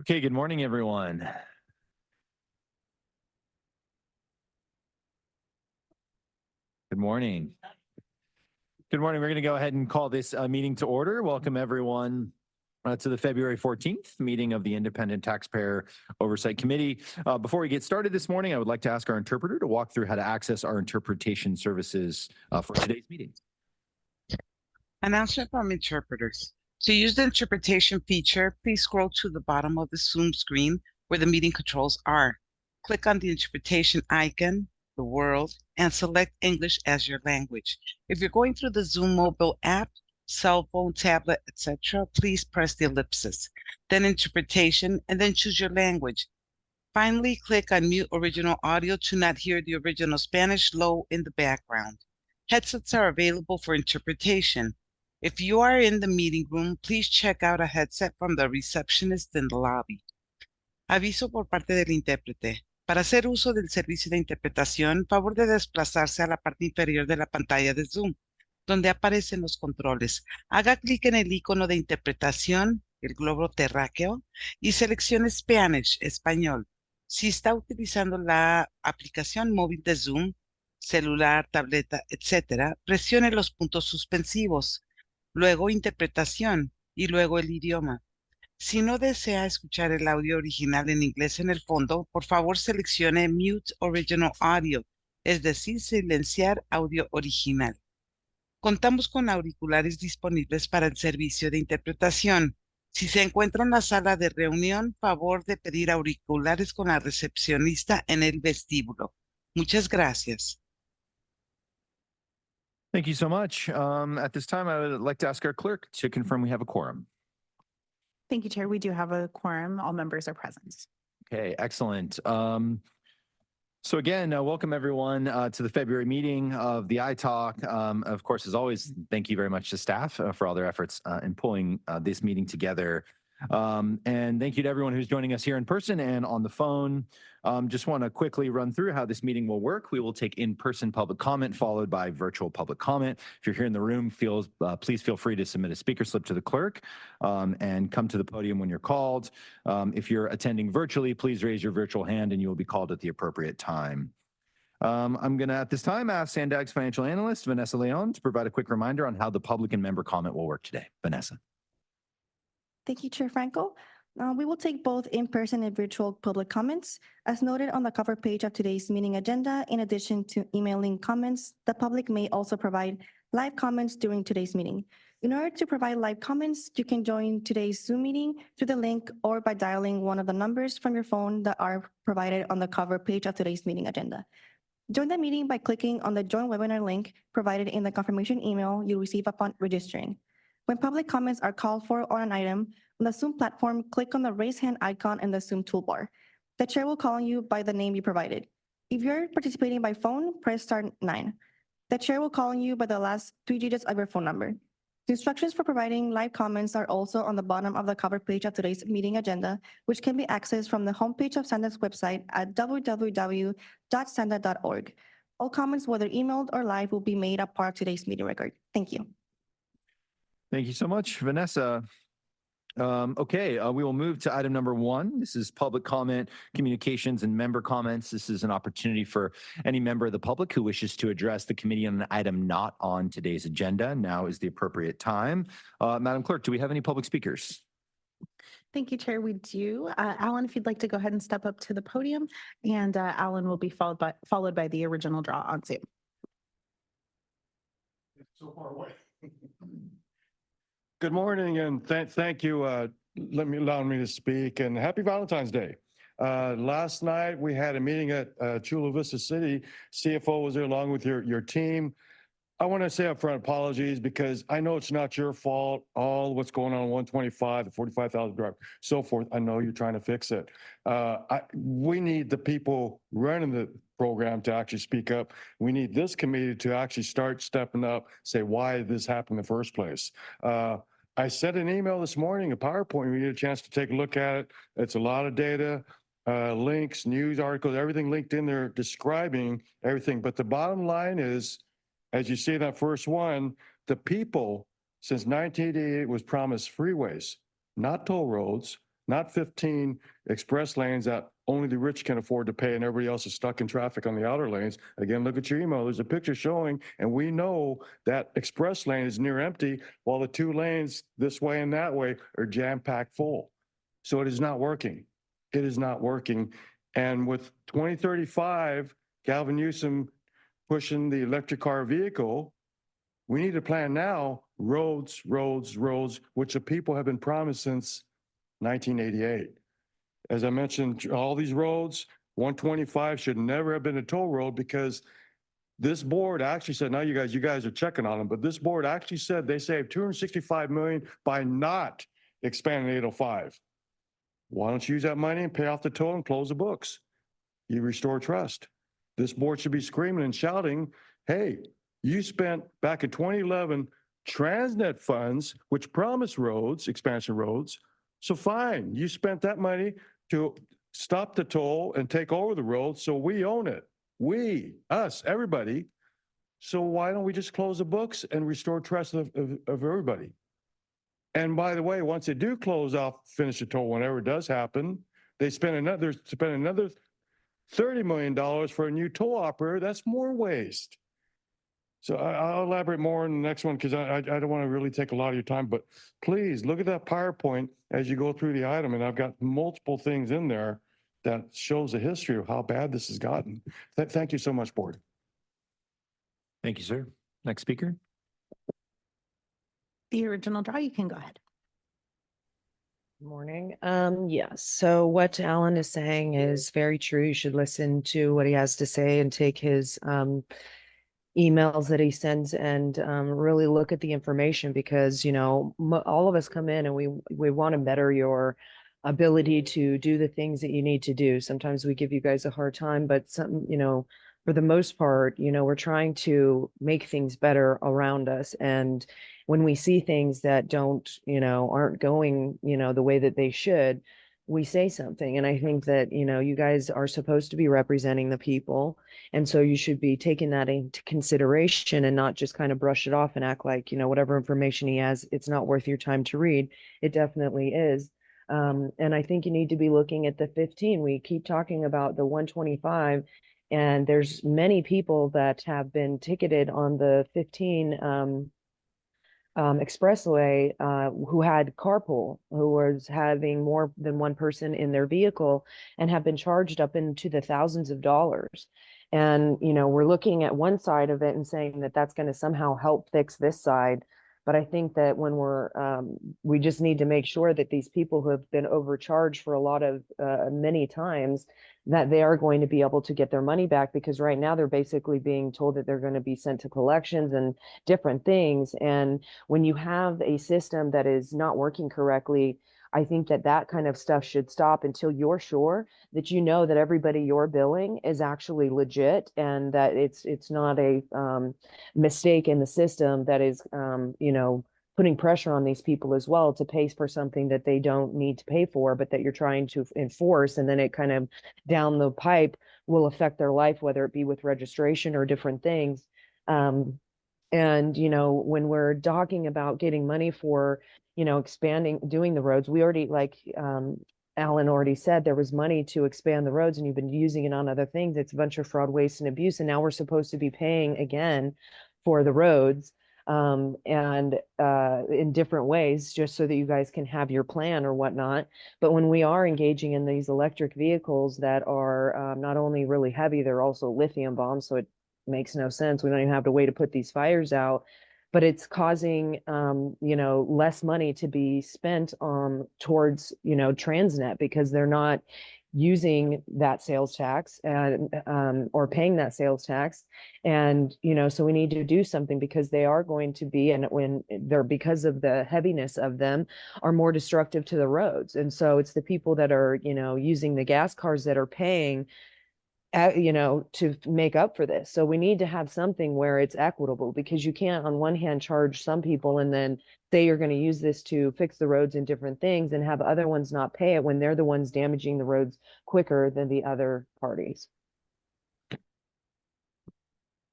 Okay, good morning, everyone. Good morning. Good morning. We're going to go ahead and call this meeting to order. Welcome, everyone, to the February 14th meeting of the Independent Taxpayer Oversight Committee. Before we get started this morning, I would like to ask our interpreter to walk through how to access our interpretation services for today's meeting. Announcement from interpreters. To use the interpretation feature, please scroll to the bottom of the Zoom screen where the meeting controls are. Click on the interpretation icon, the world, and select English as your language. If you're going through the Zoom mobile app, cell phone, tablet, etc., please press the ellipsis, then interpretation, and then choose your language. Finally, click on mute original audio to not hear the original Spanish low in the background. Headsets are available for interpretation. If you are in the meeting room, please check out a headset from the receptionist in the lobby. Aviso por parte del intérprete. Para hacer uso del servicio de interpretación, favor de desplazarse a la parte inferior de la pantalla de Zoom, donde aparecen los controles. Haga clic en el icono de interpretación, el globo terráqueo, y seleccione Spanish, español. Si está utilizando la aplicación móvil de Zoom, celular, tableta, etc., presione los puntos suspensivos, luego interpretación y luego el idioma. Si no desea escuchar el audio original en inglés en el fondo, por favor seleccione Mute Original Audio, es decir, silenciar audio original. Contamos con auriculares disponibles para el servicio de interpretación. Si se encuentra en la sala de reunión, favor de pedir auriculares con la recepcionista en el vestíbulo. Muchas gracias. Thank you so much. At this time, I would like to ask our clerk to confirm we have a quorum. Thank you, Chair. We do have a quorum. All members are present. Okay, excellent. So again, welcome everyone to the February meeting of the iTalk. Of course, as always, thank you very much to staff for all their efforts in pulling this meeting together. And thank you to everyone who's joining us here in person and on the phone. Just want to quickly run through how this meeting will work. We will take in-person public comment followed by virtual public comment. If you're here in the room, please feel free to submit a speaker slip to the clerk and come to the podium when you're called. If you're attending virtually, please raise your virtual hand and you will be called at the appropriate time. I'm going to, at this time, ask SANDAG's financial analyst, Vanessa Leon, to provide a quick reminder on how the public and member comment will work today. Vanessa. Thank you, Chair Franco. We will take both in-person and virtual public comments. As noted on the cover page of today's meeting agenda, in addition to emailing comments, the public may also provide live comments during today's meeting. In order to provide live comments, you can join today's Zoom meeting through the link or by dialing one of the numbers from your phone that are provided on the cover page of today's meeting agenda. Join the meeting by clicking on the Join Webinar link provided in the confirmation email you receive upon registering. When public comments are called for on an item, on the Zoom platform, click on the raise hand icon in the Zoom toolbar. The chair will call on you by the name you provided. If you're participating by phone, press star 9. The chair will call on you by the last 3 digits of your phone number. The instructions for providing live comments are also on the bottom of the cover page of today's meeting agenda, which can be accessed from the homepage of SANDAG's website at www.sandag.org. All comments, whether emailed or live, will be made a part of today's meeting record. Thank you. Thank you so much, Vanessa. Okay, we will move to item number 1. This is public comment, communications, and member comments. This is an opportunity for any member of the public who wishes to address the committee on an item not on today's agenda. Now is the appropriate time. Madam Clerk, do we have any public speakers? Thank you, Chair. We do. Alan, if you'd like to go ahead and step up to the podium, and Alan will be followed by the original draw on Zoom. It's so far away. Good morning, and thank you. Allowing me to speak, and happy Valentine's Day. Last night we had a meeting at Chula Vista City. CFO was there along with your team. I want to say upfront apologies because I know it's not your fault. All what's going on 125, the 45,000 drive, so forth. I know you're trying to fix it. We need the people running the program to actually speak up. We need this committee to actually start stepping up, say why did this happen in the first place. I sent an email this morning, a PowerPoint. We need a chance to take a look at it. It's a lot of data, links, news articles, everything linked in there describing everything. But the bottom line is, as you see in that first one, the people since 1988 was promised freeways, not toll roads, not 15 express lanes that only the rich can afford to pay and everybody else is stuck in traffic on the outer lanes. Again, look at your email. There's a picture showing, and we know that express lane is near empty while the 2 lanes this way and that way are jam-packed full. So it is not working. It is not working. And with 2035, Gavin Newsom pushing the electric car vehicle, we need to plan now roads, which the people have been promised since 1988. As I mentioned, all these roads, 125 should never have been a toll road because this board actually said, now you guys are checking on them, but this board actually said they saved 265 million by not expanding 805. Why don't you use that money and pay off the toll and close the books? You restore trust. This board should be screaming and shouting, hey, you spent back in 2011 TransNet funds, which promised roads, expansion roads. So fine, you spent that money to stop the toll and take over the road. So we own it. We, us, everybody. So why don't we just close the books and restore trust of everybody? And by the way, once they do close off, finish the toll, whenever it does happen, they spend another $30 million for a new toll operator. That's more waste. So I'll elaborate more in the next one because I don't want to really take a lot of your time, but please look at that PowerPoint as you go through the item. And I've got multiple things in there that shows the history of how bad this has gotten. Thank you so much, board. Thank you, sir. Next speaker. The original draw, you can go ahead. Morning. Yes. So what Alan is saying is very true. You should listen to what he has to say and take his emails that he sends and really look at the information because, you know, all of us come in and we want to better your ability to do the things that you need to do. Sometimes we give you guys a hard time, but some, you know, for the most part, you know, we're trying to make things better around us. And when we see things that don't, you know, aren't going, you know, the way that they should, we say something. And I think that, you know, you guys are supposed to be representing the people. And so you should be taking that into consideration and not just kind of brush it off and act like, you know, whatever information he has, it's not worth your time to read. It definitely is. And I think you need to be looking at the 15. We keep talking about the 125. And there's many people that have been ticketed on the 15 expressway who had carpool, who was having more than one person in their vehicle and have been charged up into the thousands of dollars. And, you know, we're looking at one side of it and saying that that's going to somehow help fix this side. But I think that when we just need to make sure that these people who have been overcharged for a lot of many times, that they are going to be able to get their money back, because right now they're basically being told that they're going to be sent to collections and different things. And when you have a system that is not working correctly, I think that that kind of stuff should stop until you're sure that you know that everybody you're billing is actually legit and that it's not a mistake in the system that is, you know, putting pressure on these people as well to pay for something that they don't need to pay for, but that you're trying to enforce. And then it kind of down the pipe will affect their life, whether it be with registration or different things. And, you know, when we're talking about getting money for, you know, expanding, doing the roads, we already, like Alan already said, there was money to expand the roads and you've been using it on other things. It's a bunch of fraud, waste, and abuse. And now we're supposed to be paying again for the roads and in different ways, just so that you guys can have your plan or whatnot. But when we are engaging in these electric vehicles that are not only really heavy, they're also lithium bombs. So it makes no sense. We don't even have a way to put these fires out, but it's causing, you know, less money to be spent towards, you know, TransNet, because they're not using that sales tax and or paying that sales tax. And, you know, so we need to do something, because they are going to be, and when they're, because of the heaviness of them, are more destructive to the roads. And so it's the people that are, you know, using the gas cars that are paying, you know, to make up for this. So we need to have something where it's equitable, because you can't on one hand charge some people and then say you're going to use this to fix the roads and different things and have other ones not pay it when they're the ones damaging the roads quicker than the other parties.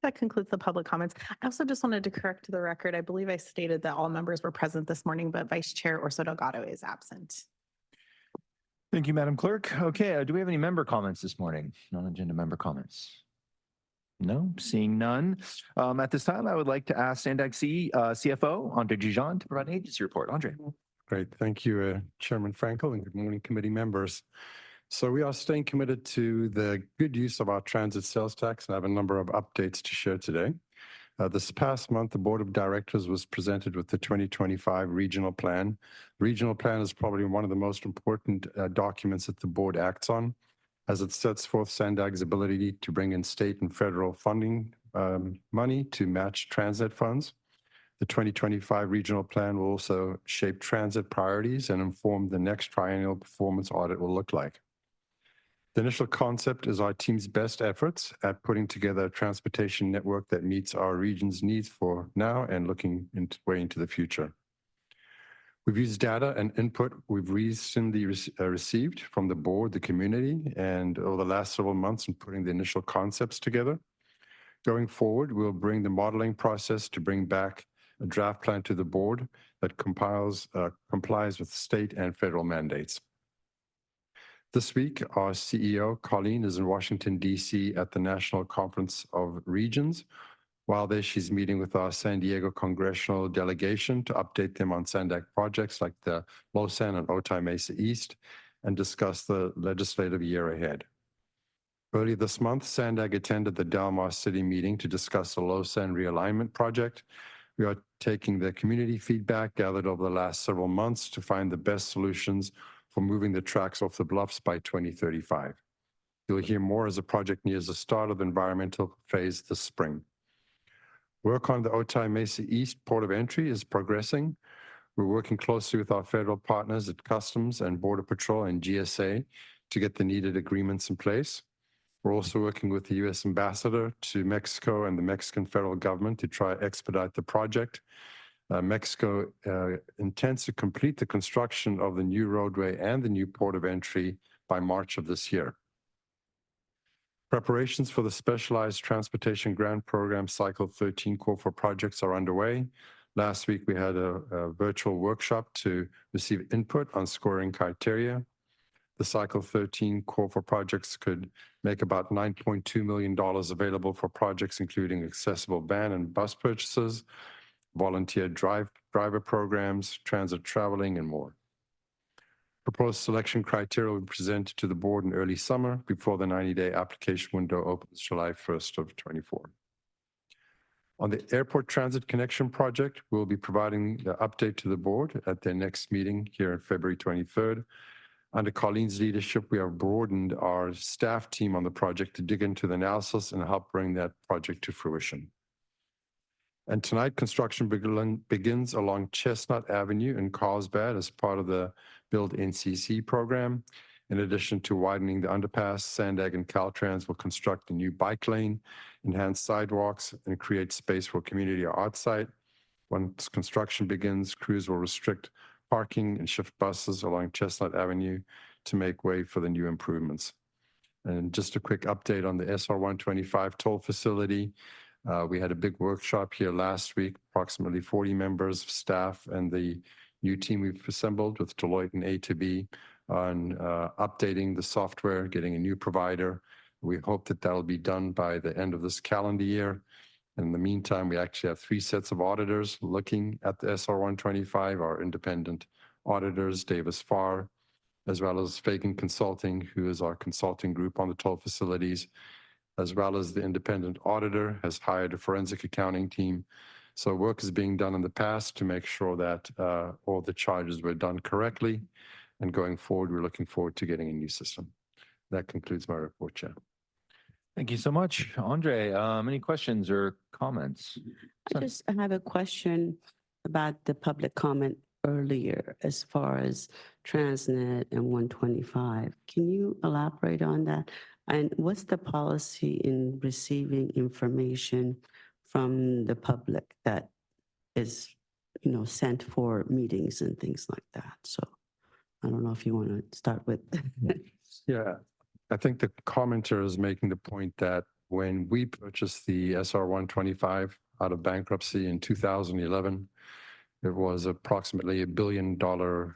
That concludes the public comments. I also just wanted to correct the record. I believe I stated that all members were present this morning, but Vice Chair Orso Delgado is absent. Thank you, Madam Clerk. Okay, do we have any member comments this morning? Non-agenda member comments? No, seeing none. At this time, I would like to ask SANDAG CFO Andre Dijon to provide an agency report. Andre. Great. Thank you, Chairman Frankel, and good morning, committee members. So we are staying committed to the good use of our transit sales tax, and I have a number of updates to share today. This past month, the Board of Directors was presented with the 2025 Regional Plan. The Regional Plan is probably one of the most important documents that the board acts on, as it sets forth SANDAG's ability to bring in state and federal funding money to match transit funds. The 2025 Regional Plan will also shape transit priorities and inform the next triennial performance audit will look like. The initial concept is our team's best efforts at putting together a transportation network that meets our region's needs for now and looking way into the future. We've used data and input we've recently received from the board, the community, and over the last several months in putting the initial concepts together. Going forward, we'll bring the modeling process to bring back a draft plan to the board that complies with state and federal mandates. This week, our CEO, Colleen, is in Washington, D.C. at the National Conference of Regions. While there, she's meeting with our San Diego congressional delegation to update them on SANDAG projects like the Losan and Otay Mesa East and discuss the legislative year ahead. Early this month, SANDAG attended the Del Mar City meeting to discuss the Losan realignment project. We are taking the community feedback gathered over the last several months to find the best solutions for moving the tracks off the bluffs by 2035. You'll hear more as the project nears the start of the environmental phase this spring. Work on the Otay Mesa East port of entry is progressing. We're working closely with our federal partners at Customs and Border Patrol and GSA to get the needed agreements in place. We're also working with the U.S. Ambassador to Mexico and the Mexican federal government to try to expedite the project. Mexico intends to complete the construction of the new roadway and the new port of entry by March of this year. Preparations for the Specialized Transportation Grant Program Cycle 13 call for projects are underway. Last week, we had a virtual workshop to receive input on scoring criteria. The Cycle 13 call for projects could make about $9.2 million available for projects including accessible van and bus purchases, volunteer driver programs, transit traveling, and more. Proposed selection criteria will be presented to the board in early summer before the 90-day application window opens July 1st of 24. On the Airport Transit Connection Project, we'll be providing the update to the board at their next meeting here on February 23rd. Under Colleen's leadership, we have broadened our staff team on the project to dig into the analysis and help bring that project to fruition. And tonight, construction begins along Chestnut Avenue in Carlsbad as part of the Build NCC program. In addition to widening the underpass, SANDAG and Caltrans will construct a new bike lane, enhance sidewalks, and create space for community art site. Once construction begins, crews will restrict parking and shift buses along Chestnut Avenue to make way for the new improvements. And just a quick update on the SR 125 toll facility. We had a big workshop here last week, approximately 40 members of staff and the new team we've assembled with Deloitte and A2B on updating the software, getting a new provider. We hope that that'll be done by the end of this calendar year. In the meantime, we actually have 3 sets of auditors looking at the SR 125, our independent auditors, Davis Farr, as well as Fagan Consulting, who is our consulting group on the toll facilities, as well as the independent auditor has hired a forensic accounting team. So work is being done in the past to make sure that all the charges were done correctly. And going forward, we're looking forward to getting a new system. That concludes my report, Chair. Thank you so much, Andre. Any questions or comments? I just have a question about the public comment earlier as far as TransNet and 125. Can you elaborate on that? And what's the policy in receiving information from the public that is, sent for meetings and things like that? So I don't know if you want to start with. Yeah, I think the commenter is making the point that when we purchased the SR 125 out of bankruptcy in 2011, it was approximately $1 billion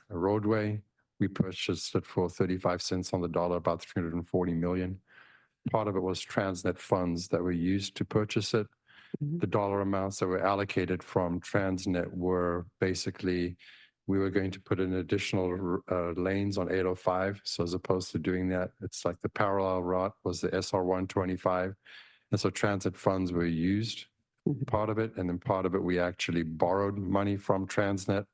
roadway. We purchased it for 35 cents on the dollar, about 340 million. Part of it was TransNet funds that were used to purchase it. The dollar amounts that were allocated from TransNet were basically, we were going to put in additional lanes on 805. So as opposed to doing that, it's like the parallel route was the SR 125. And so transit funds were used, part of it, and then part of it we actually borrowed money from TransNet,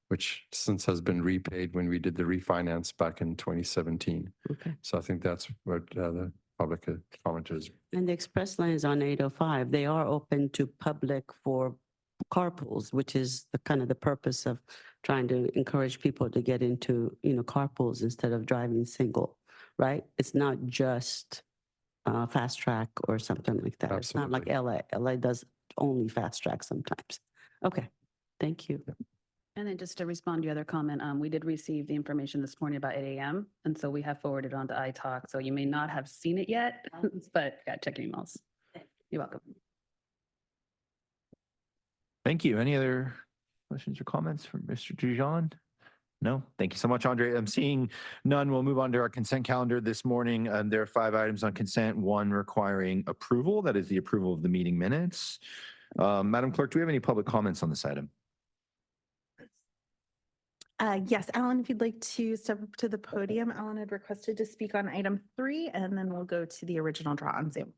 which since has been repaid when we did the refinance back in 2017. Okay. So I think that's what the public comment is. And the express lanes on 805, they are open to public for carpools, which is the kind of the purpose of trying to encourage people to get into, carpools instead of driving single, right? It's not just fast track or something like that. It's not like LA. LA does only fast track sometimes. Okay, thank you. And then just to respond to your other comment, we did receive the information this morning about 8 a.m. And so we have forwarded on to iTalk. So you may not have seen it yet, but check your emails. You're welcome. Thank you. Any other questions or comments from Mr. Dujon? No, thank you so much, Andre. I'm seeing none. We'll move on to our consent calendar this morning. There are 5 items on consent, 1 requiring approval. That is the approval of the meeting minutes. Madam Clerk, do we have any public comments on this item? Yes, Alan, if you'd like to step up to the podium, Alan had requested to speak on item 3, and then we'll go to the original draw on Zoom.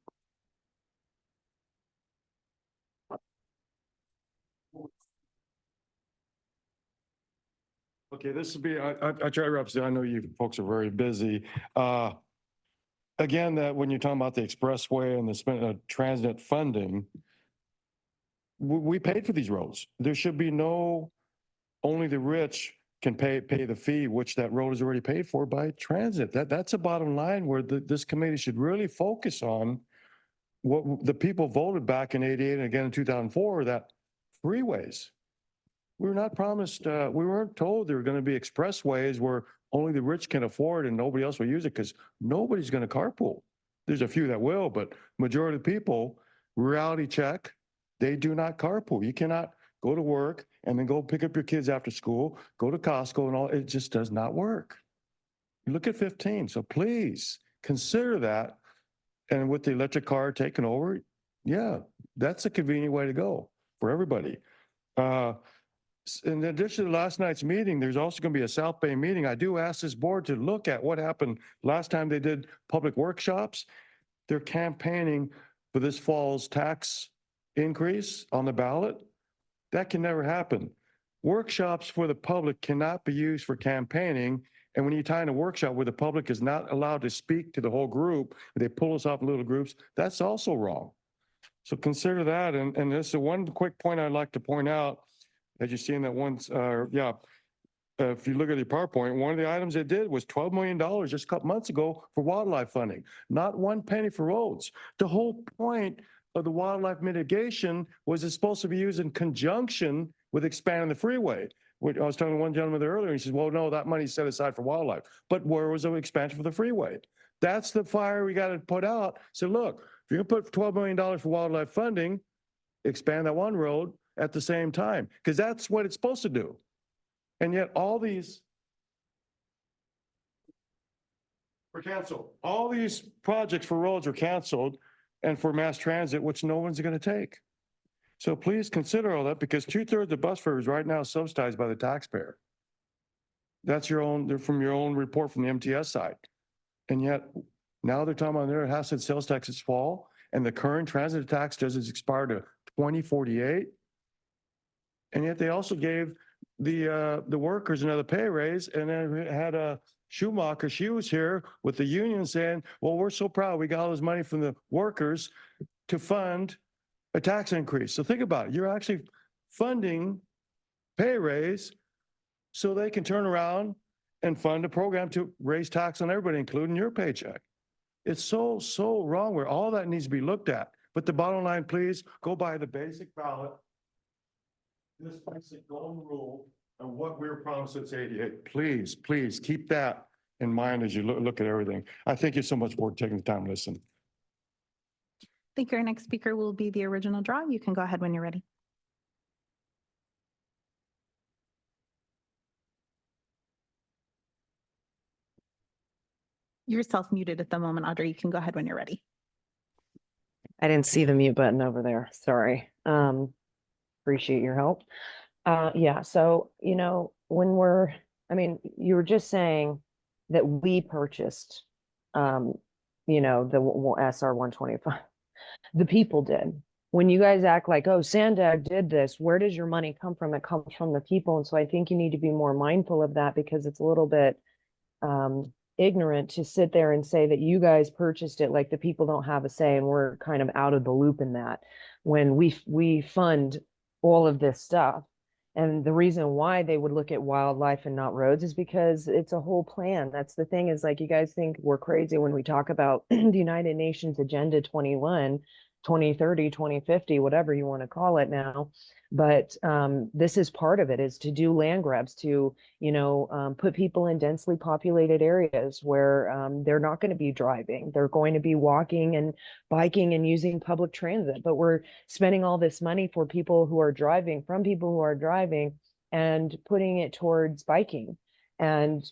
Okay, this will be, I try to represent, I know you folks are very busy. Again, that when you're talking about the expressway and the TransNet funding, we paid for these roads. There should be no, only the rich can pay the fee, which that road is already paid for by transit. That's a bottom line where this committee should really focus on what the people voted back in '88 and again in 2004, that freeways. We were not promised, we weren't told there were going to be expressways where only the rich can afford and nobody else will use it because nobody's going to carpool. There's a few that will, but majority of people, reality check, they do not carpool. You cannot go to work and then go pick up your kids after school, go to Costco and all. It just does not work. You look at 15. So please consider that. And with the electric car taking over, yeah, that's a convenient way to go for everybody. In addition to last night's meeting, there's also going to be a South Bay meeting. I do ask this board to look at what happened last time they did public workshops. They're campaigning for this fall's tax increase on the ballot. That can never happen. Workshops for the public cannot be used for campaigning. And when you tie in a workshop where the public is not allowed to speak to the whole group, they pull us off in little groups, that's also wrong. So consider that. And this is one quick point I'd like to point out. As you see in that one, if you look at the PowerPoint, one of the items they did was $12 million just a couple months ago for wildlife funding, not 1 penny for roads. The whole point of the wildlife mitigation was it's supposed to be used in conjunction with expanding the freeway. I was talking to one gentleman there earlier, and he says, well, no, that money's set aside for wildlife. But where was the expansion for the freeway? That's the fire we got to put out. So look, if you're going to put $12 million for wildlife funding, expand that one road at the same time, because that's what it's supposed to do. And yet all these were canceled. All these projects for roads are canceled and for mass transit, which no one's going to take. So please consider all that because 2/3 of bus fares right now is subsidized by the taxpayer. That's your own, they're from your own report from the MTS side. And yet now they're talking about their asset sales taxes fall and the current transit tax doesn't expire to 2048. And yet they also gave the workers another pay raise and then had a Schumacher, she was here with the union saying, well, we're so proud we got all this money from the workers to fund a tax increase. So think about it. You're actually funding pay raise so they can turn around and fund a program to raise tax on everybody, including your paycheck. It's so wrong where all that needs to be looked at. But the bottom line, please go by the basic ballot, this basic golden rule of what we were promised since '88. Please keep that in mind as you look at everything. I thank you so much for taking the time to listen. I think our next speaker will be the original draw. You can go ahead when you're ready. You're self-muted at the moment, Audrey. You can go ahead when you're ready. I didn't see the mute button over there. Sorry. Appreciate your help. Yeah, so, you know, you were just saying that we purchased, you know, the SR 125. The people did. When you guys act like, oh, SANDAG did this, where does your money come from? It comes from the people. And so I think you need to be more mindful of that, because it's a little bit ignorant to sit there and say that you guys purchased it, like the people don't have a say and we're kind of out of the loop in that, when we fund all of this stuff. And the reason why they would look at wildlife and not roads is because it's a whole plan. That's the thing, is like, you guys think we're crazy when we talk about the United Nations Agenda 21, 2030, 2050, whatever you want to call it now. But this is part of it, is to do land grabs, to, you know, put people in densely populated areas where they're not going to be driving. They're going to be walking and biking and using public transit. But we're spending all this money for people who are driving, from people who are driving, and putting it towards biking. And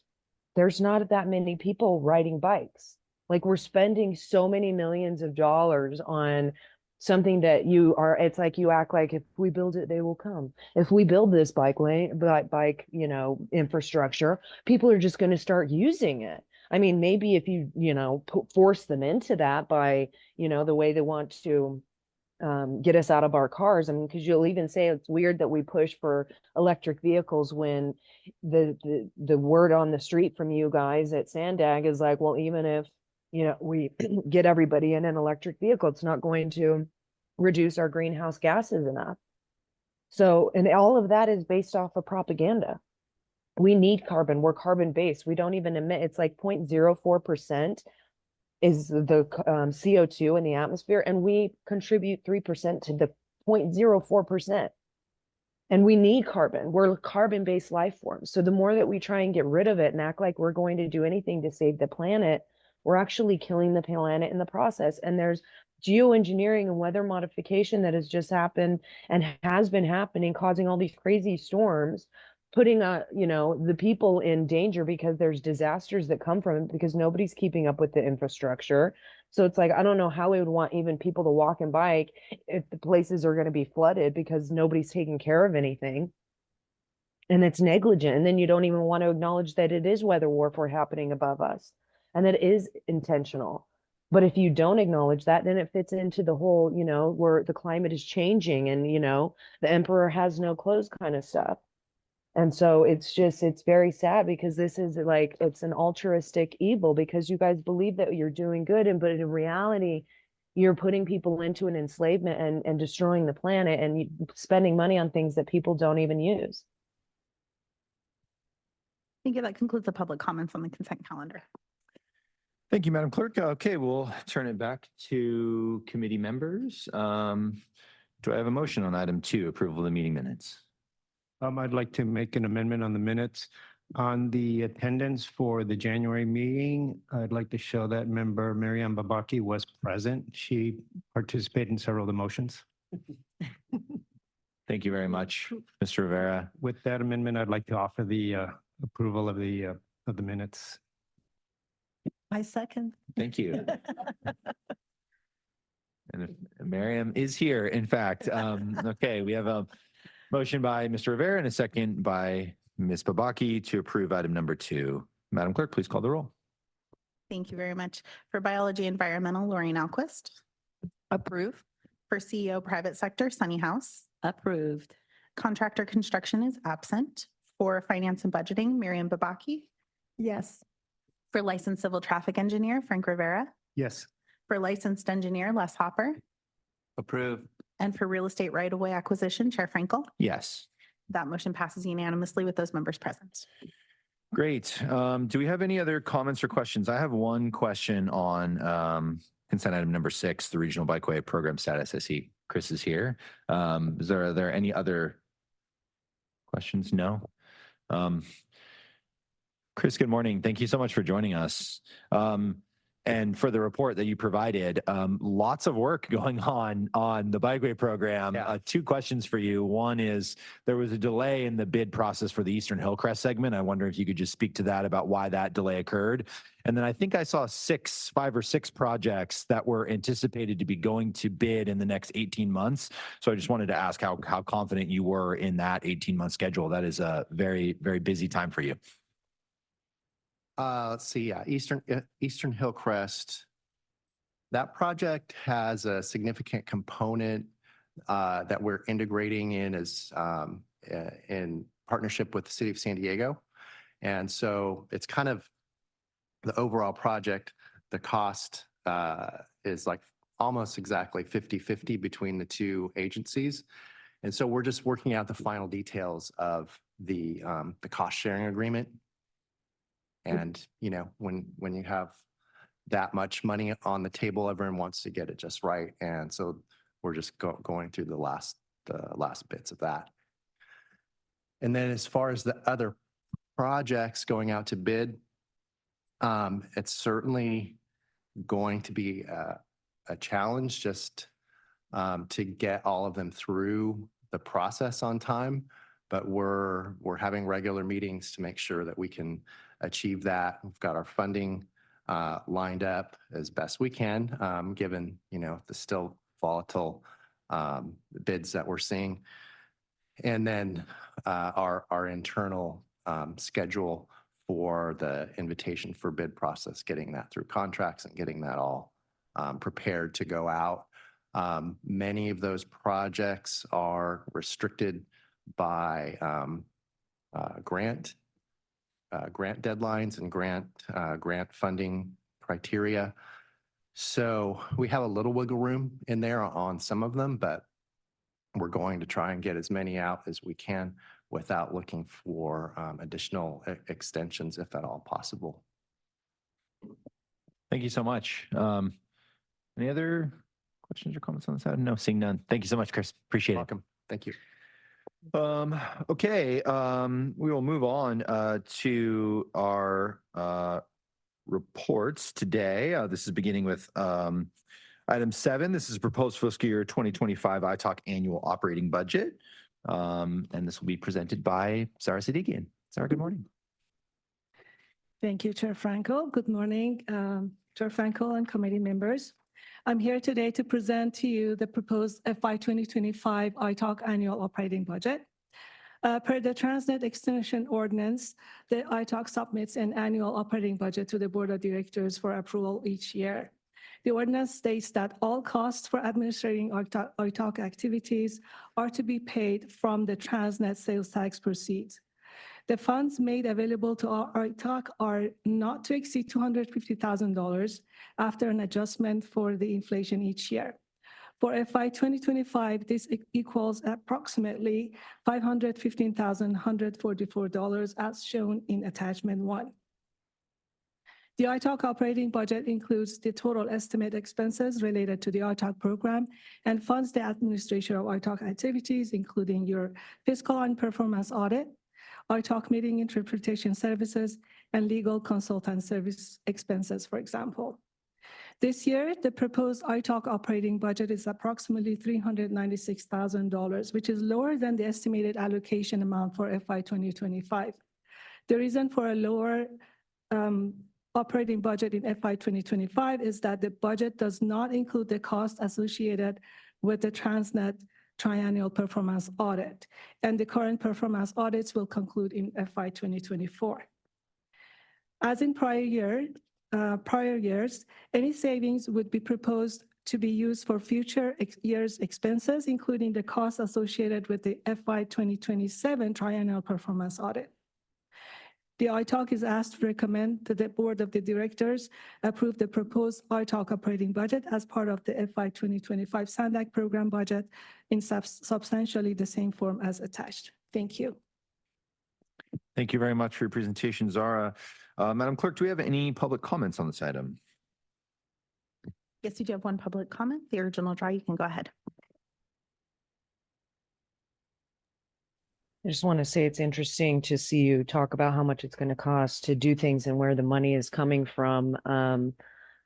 there's not that many people riding bikes. Like, we're spending so many millions of dollars on something that it's like you act like if we build it, they will come. If we build this bike, you know, infrastructure, people are just going to start using it. I mean, maybe if you know, force them into that by, you know, the way they want to get us out of our cars. I mean, because you'll even say it's weird that we push for electric vehicles when the word on the street from you guys at SANDAG is like, well, even if, you know, we get everybody in an electric vehicle, it's not going to reduce our greenhouse gases enough. So, and all of that is based off of propaganda. We need carbon. We're carbon based. We don't even emit. It's like 0.04% is the CO2 in the atmosphere, and we contribute 3% to the 0.04%. And we need carbon. We're carbon-based life forms. So the more that we try and get rid of it and act like we're going to do anything to save the planet, we're actually killing the planet in the process. And there's geoengineering and weather modification that has just happened and has been happening, causing all these crazy storms, putting you know, the people in danger because there's disasters that come from it because nobody's keeping up with the infrastructure. So it's like, I don't know how we would want even people to walk and bike if the places are going to be flooded because nobody's taking care of anything. And it's negligent. And then you don't even want to acknowledge that it is weather warfare happening above us and that it is intentional. But if you don't acknowledge that, then it fits into the whole, you know, where the climate is changing and, you know, the emperor has no clothes kind of stuff. And so it's very sad because this is like, it's an altruistic evil because you guys believe that you're doing good. But in reality, you're putting people into an enslavement and destroying the planet and spending money on things that people don't even use. Thank you. That concludes the public comments on the consent calendar. Thank you, Madam Clerk. Okay, we'll turn it back to committee members. Do I have a motion on item 2, approval of the meeting minutes? I'd like to make an amendment on the minutes. On the attendance for the January meeting, I'd like to show that member Miriam Babaki was present. She participated in several of the motions. Thank you very much, Mr. Rivera. With that amendment, I'd like to offer the approval of the minutes. I second. Thank you. And Miriam is here, in fact. Okay, we have a motion by Mr. Rivera and a second by Ms. Babaki to approve item number 2. Madam Clerk, please call the roll. Thank you very much. For Biology Environmental, Lorraine Alquist. Approve. For CEO Private Sector, Sunny House. Approved. Contractor Construction is absent. For Finance and Budgeting, Miriam Babaki. Yes. For Licensed Civil Traffic Engineer, Frank Rivera. Yes. For Licensed Engineer, Les Hopper. Approve. And for Real Estate Right-of-Way Acquisition, Chair Frankel. Yes. That motion passes unanimously with those members present. Great. Do we have any other comments or questions? I have one question on consent item number 6, the Regional Bikeway Program status. I see Chris is here. Are there any other questions? No. Chris, good morning. Thank you so much for joining us. and for the report that you provided. Lots of work going on the bikeway program. Yeah. Two questions for you. One is, there was a delay in the bid process for the Eastern Hillcrest segment. I wonder if you could just speak to that, about why that delay occurred. And then I think I saw 5 or 6 projects that were anticipated to be going to bid in the next 18 months. So I just wanted to ask how confident you were in that 18-month schedule. That is a very, very busy time for you. Let's see. Yeah, Eastern Hillcrest. That project has a significant component that we're integrating in as in partnership with the City of San Diego, and so it's kind of the overall project. The cost is like almost exactly 50-50 between the two agencies, and so we're just working out the final details of the cost sharing agreement. And, you know, when you have that much money on the table, everyone wants to get it just right. And so we're just going through the last bits of that. And then as far as the other projects going out to bid, it's certainly going to be a challenge just to get all of them through the process on time. But we're having regular meetings to make sure that we can achieve that. We've got our funding lined up as best we can, given, you know, the still volatile bids that we're seeing. And then our internal schedule for the invitation for bid process, getting that through contracts and getting that all prepared to go out. Many of those projects are restricted by grant deadlines and grant funding criteria. So we have a little wiggle room in there on some of them, but we're going to try and get as many out as we can without looking for additional extensions, if at all possible. Thank you so much. Any other questions or comments on the side? No, seeing none. Thank you so much, Chris. Appreciate it. Welcome. Thank you. Okay, we will move on to our reports today. This is beginning with item 7. This is proposed fiscal year 2025 ITALK annual operating budget. And this will be presented by Sarah Sadikian. Sarah, good morning. Thank you, Chair Franco. Good morning, Chair Franco and committee members. I'm here today to present to you the proposed FY 2025 ITALK annual operating budget. Per the TransNet extension ordinance, the ITALK submits an annual operating budget to the Board of Directors for approval each year. The ordinance states that all costs for administrating ITALK activities are to be paid from the TransNet sales tax proceeds. The funds made available to our ITALK are not to exceed $250,000 after an adjustment for the inflation each year. For FY 2025, this equals approximately $515,144 as shown in attachment 1. The ITALK operating budget includes the total estimate expenses related to the ITALK program and funds the administration of ITALK activities, including your fiscal and performance audit, ITALK meeting interpretation services, and legal consultant service expenses, for example. This year, the proposed ITALK operating budget is approximately $396,000, which is lower than the estimated allocation amount for FY 2025. The reason for a lower operating budget in FY 2025 is that the budget does not include the cost associated with the TransNet triennial performance audit, and the current performance audits will conclude in FY 2024. As in prior years, any savings would be proposed to be used for future years' expenses, including the costs associated with the FY 2027 triennial performance audit. The ITALK is asked to recommend that the Board of the Directors approve the proposed ITALK operating budget as part of the FY 2025 SANDAG program budget in substantially the same form as attached. Thank you. Thank you very much for your presentation, Zara. Madam Clerk, do we have any public comments on this item? Yes, you do have one public comment. The original draw, you can go ahead. I just want to say it's interesting to see you talk about how much it's going to cost to do things and where the money is coming from.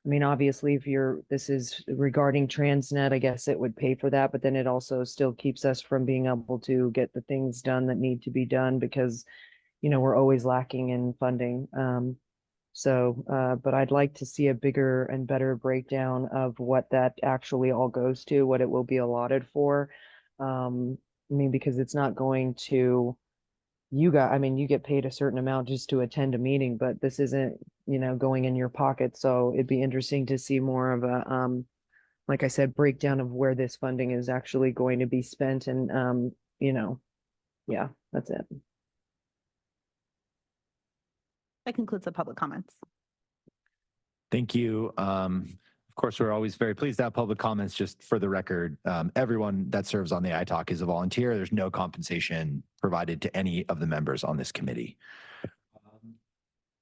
I mean, obviously, if this is regarding TransNet, I guess it would pay for that, but then it also still keeps us from being able to get the things done that need to be done because, we're always lacking in funding. But I'd like to see a bigger and better breakdown of what that actually all goes to, what it will be allotted for. Because it's not going to you get paid a certain amount just to attend a meeting, but this isn't, going in your pocket. So it'd be interesting to see more of a, like I said, breakdown of where this funding is actually going to be spent. And, yeah, that's it. That concludes the public comments. Thank you. Of course, we're always very pleased to have public comments. Just for the record, everyone that serves on the iTalk is a volunteer. There's no compensation provided to any of the members on this committee.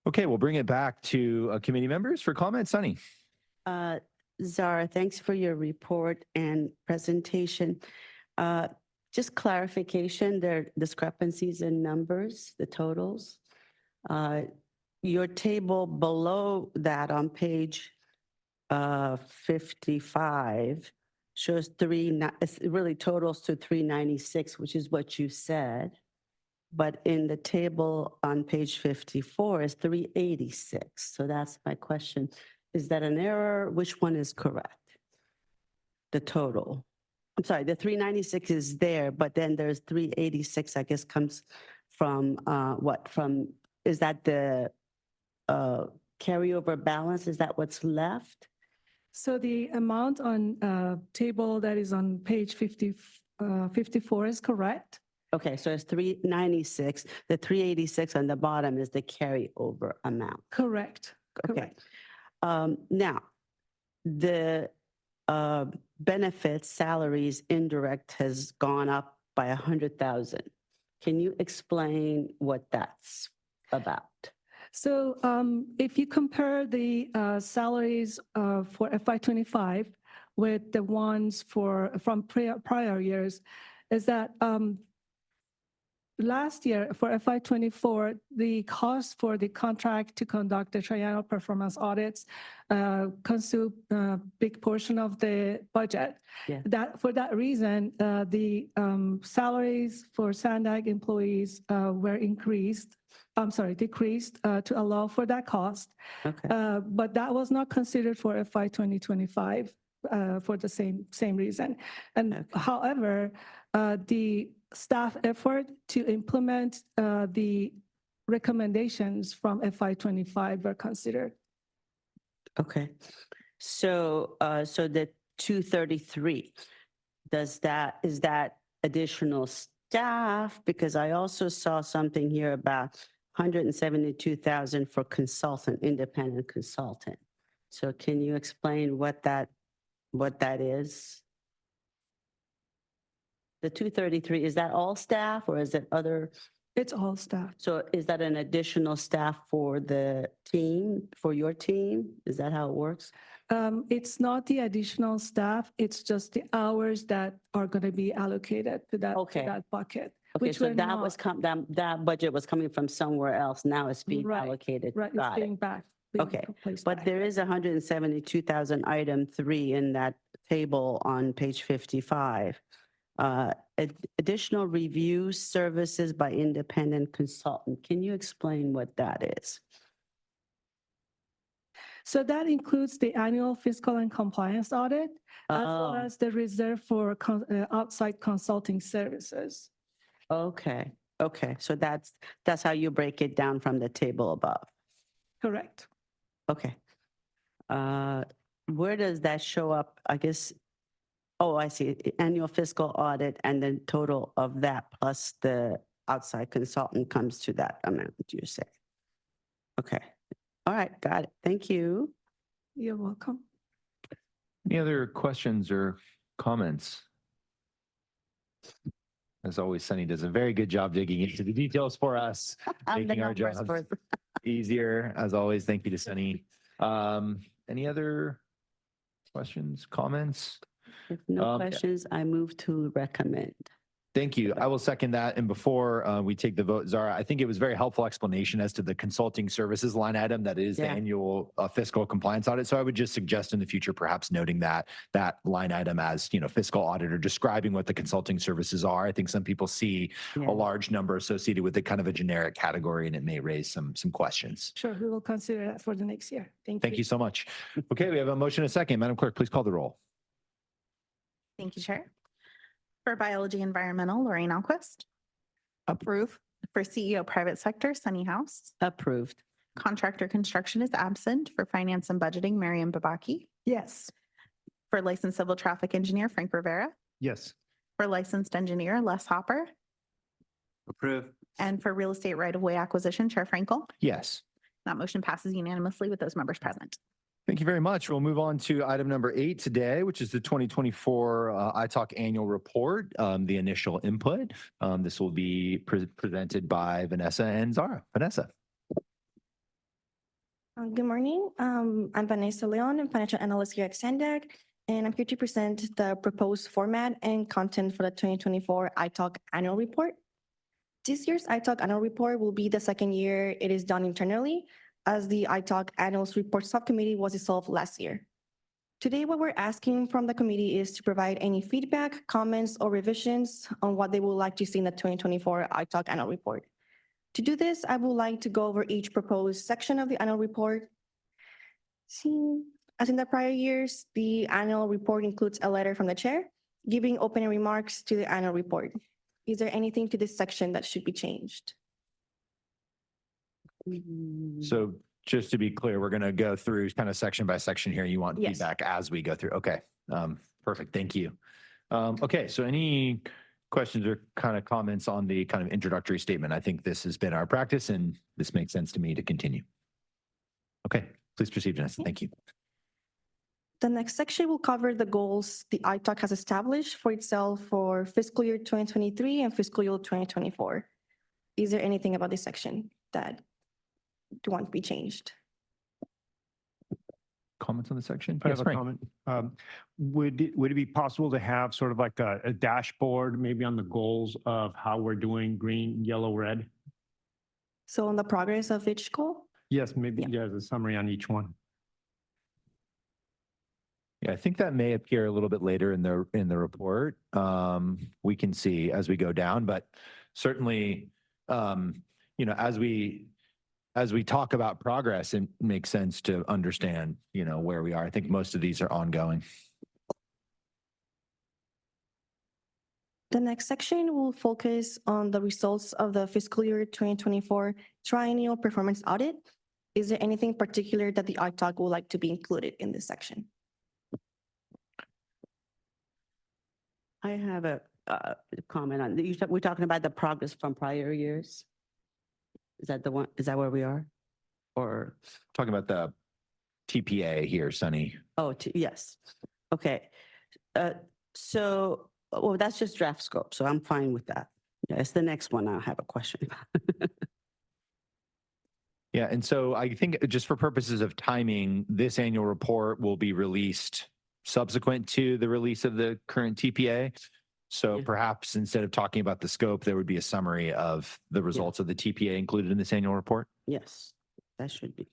Okay, we'll bring it back to committee members for comments. Sunny. Zara, thanks for your report and presentation. Just clarification, there are discrepancies in numbers, the totals. Your table below that on page 55 shows it really totals to 396, which is what you said. But in the table on page 54 is 386. So that's my question. Is that an error? Which one is correct? The total. I'm sorry, the 396 is there, but then there's 386, I guess, comes from what? Is that the carryover balance? Is that what's left? So the amount on table that is on page 54 is correct. Okay, so it's 396. The 386 on the bottom is the carryover amount. Correct. Okay. Now, the benefits, salaries, indirect has gone up by 100,000. Can you explain what that's about? So if you compare the salaries for FY25 with the ones from prior years, is that last year for FY24, the cost for the contract to conduct the triennial performance audits consumed a big portion of the budget. Yeah. For that reason, the salaries for SANDAG employees were decreased to allow for that cost. Okay. But that was not considered for FY 2025 for the same reason. And Okay. however, the staff effort to implement the recommendations from FY 25 were considered. Okay. So the 233, is that additional staff? Because I also saw something here about 172,000 for independent consultant. So can you explain what that is? The 233, is that all staff or is it other? It's all staff. So is that an additional staff for the team, for your team? Is that how it works? It's not the additional staff, it's just the hours that are going to be allocated to that, Okay. to that bucket. Okay, which so were not- that budget was coming from somewhere else. Now it's being Right, allocated. Right, it's Got it. being back. Okay, placed But back. there is 172,000 item 3 in that table on page 55. Additional review services by independent consultant. Can you explain what that is? So that includes the annual fiscal and compliance audit, as well Oh. as the reserve for outside consulting services. Okay, so that's how you break it down from the table above. Correct. Okay. Where does that show up? I guess, oh, I see, annual fiscal audit and then total of that plus the outside consultant comes to that amount, you say? Okay, all right, got it, thank you. You're welcome. Any other questions or comments? As always, Sunny does a very good job digging into the details for us, I'm the making our numbers jobs person. easier. As always, thank you to Sunny. Any other questions, comments? If no Yeah. questions, I move to recommend. Thank you. I will second that. And before we take the vote, Zara, I think it was very helpful explanation as to the consulting services line item that is the Yeah. annual fiscal compliance audit. So I would just suggest in the future, perhaps noting that line item as, fiscal auditor, describing what the consulting services are. I think some people see Yeah. a large number associated with it, kind of a generic category, and it may raise some questions. Sure, we will consider that for the next year. Thank you so much. Okay, we have a motion and a second. Madam Clerk, please call the roll. Thank you, Chair. For Biology Environmental, Lorraine Alquist. Approve. For CEO Private Sector, Sunny House. Approved. Contractor Construction is absent. For Finance and Budgeting, Miriam Babaki. Yes. For Licensed Civil Traffic Engineer, Frank Rivera. Yes. For Licensed Engineer, Les Hopper. Approve. And for Real Estate Right-of-Way Acquisition, Chair Frankel. Yes. That motion passes unanimously with those members present. Thank you very much. We'll move on to item number 8 today, which is the 2024 iTalk Annual Report, the initial input. This will be presented by Vanessa and Zara. Vanessa. Good morning. I'm Vanessa Leon, I'm financial analyst here at SANDAG, and I'm here to present the proposed format and content for the 2024 iTalk Annual Report. This year's iTalk Annual Report will be the second year it is done internally, as the iTalk Annual Report Subcommittee was dissolved last year. Today, what we're asking from the committee is to provide any feedback, comments, or revisions on what they would like to see in the 2024 iTalk Annual Report. To do this, I would like to go over each proposed section of the annual report. As in the prior years, the annual report includes a letter from the chair giving opening remarks to the annual report. Is there anything to this section that should be changed? So just to be clear, we're going to go through kind of section by section here. You want Yes. feedback as we go through. Okay. Perfect. Thank you. Okay. So any questions or kind of comments on the kind of introductory statement? I think this has been our practice and this makes sense to me to continue. Okay. Please proceed, Vanessa. Thank you. The next section will cover the goals the iTalk has established for itself for fiscal year 2023 and fiscal year 2024. Is there anything about this section that you want to be changed? Comments on the section? I Yes, have a Frank. comment. Would it be possible to have sort of like a dashboard, maybe on the goals of how we're doing green, yellow, red? So on the progress of each goal? Yes, maybe Yeah. there's a summary on each one. Yeah, I think that may appear a little bit later in the report. We can see as we go down, but certainly, as we talk about progress, it makes sense to understand, where we are. I think most of these are ongoing. The next section will focus on the results of the fiscal year 2024 triennial performance audit. Is there anything particular that the iTalk would like to be included in this section? I have a comment on, we're talking about the progress from prior years? Is that the one, is that where we are? Or, Talking about the TPA here, Sunny. yes, okay. Well, that's just draft scope, so I'm fine with that. Yeah, it's the next one I have a question about. Yeah, and so I think just for purposes of timing, this annual report will be released subsequent to the release of the current TPA. So Yeah. perhaps instead of talking about the scope, there would be a summary of the results of the TPA included in this annual report. Yes, that should be.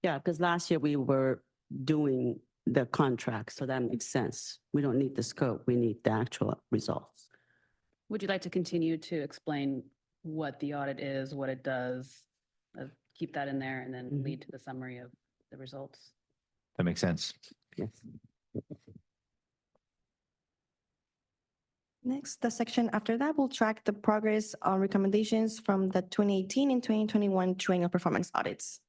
Yeah, because last year we were doing the contract, so that makes sense. We don't need the scope, we need the actual results. Would you like to continue to explain what the audit is, what it does? Keep that in there and then Mhm. lead to the summary of the results. That makes sense. Yes. Next, the section after that will track the progress on recommendations from the 2018 and 2021 triennial performance audits.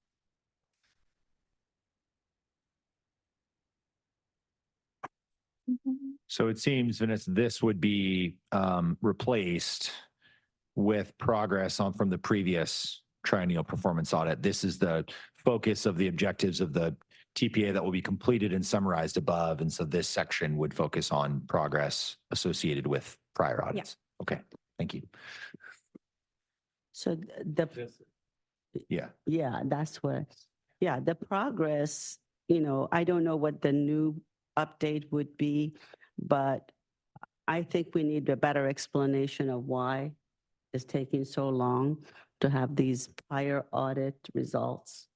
So it seems, Vanessa, this would be replaced with progress from the previous triennial performance audit. This is the focus of the objectives of the TPA that will be completed and summarized above. And so this section would focus on progress associated with prior audits. Okay, thank you. So Yeah. yeah, that's what, yeah, the progress, I don't know what the new update would be, but I think we need a better explanation of why it's taking so long to have these prior audit results,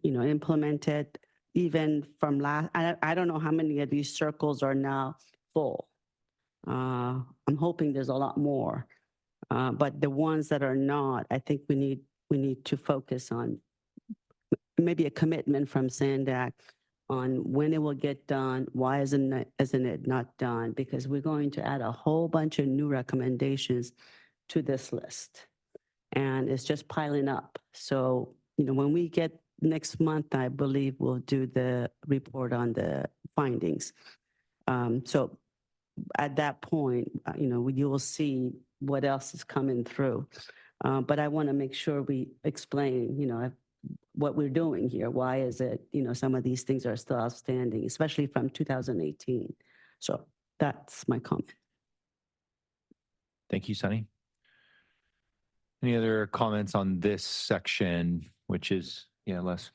implemented. Even from I don't know how many of these circles are now full. I'm hoping there's a lot more, but the ones that are not, I think we need to focus on maybe a commitment from SANDAG on when it will get done, why isn't it not done? Because we're going to add a whole bunch of new recommendations to this list, and it's just piling up. So, when we get next month, I believe we'll do the report on the findings. So at that point, you will see what else is coming through. But I want to make sure we explain, what we're doing here. Why is it, some of these things are still outstanding, especially from 2018. So that's my comment. Thank you, Sunny. Any other comments on this section, which is, less?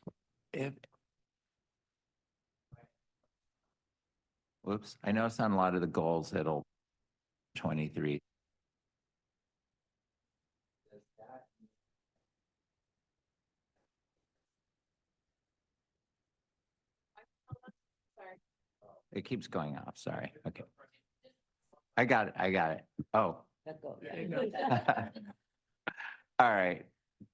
Whoops, I noticed on a lot of the goals, it'll 23. It keeps going off, sorry. Okay. I got it. Oh. All right.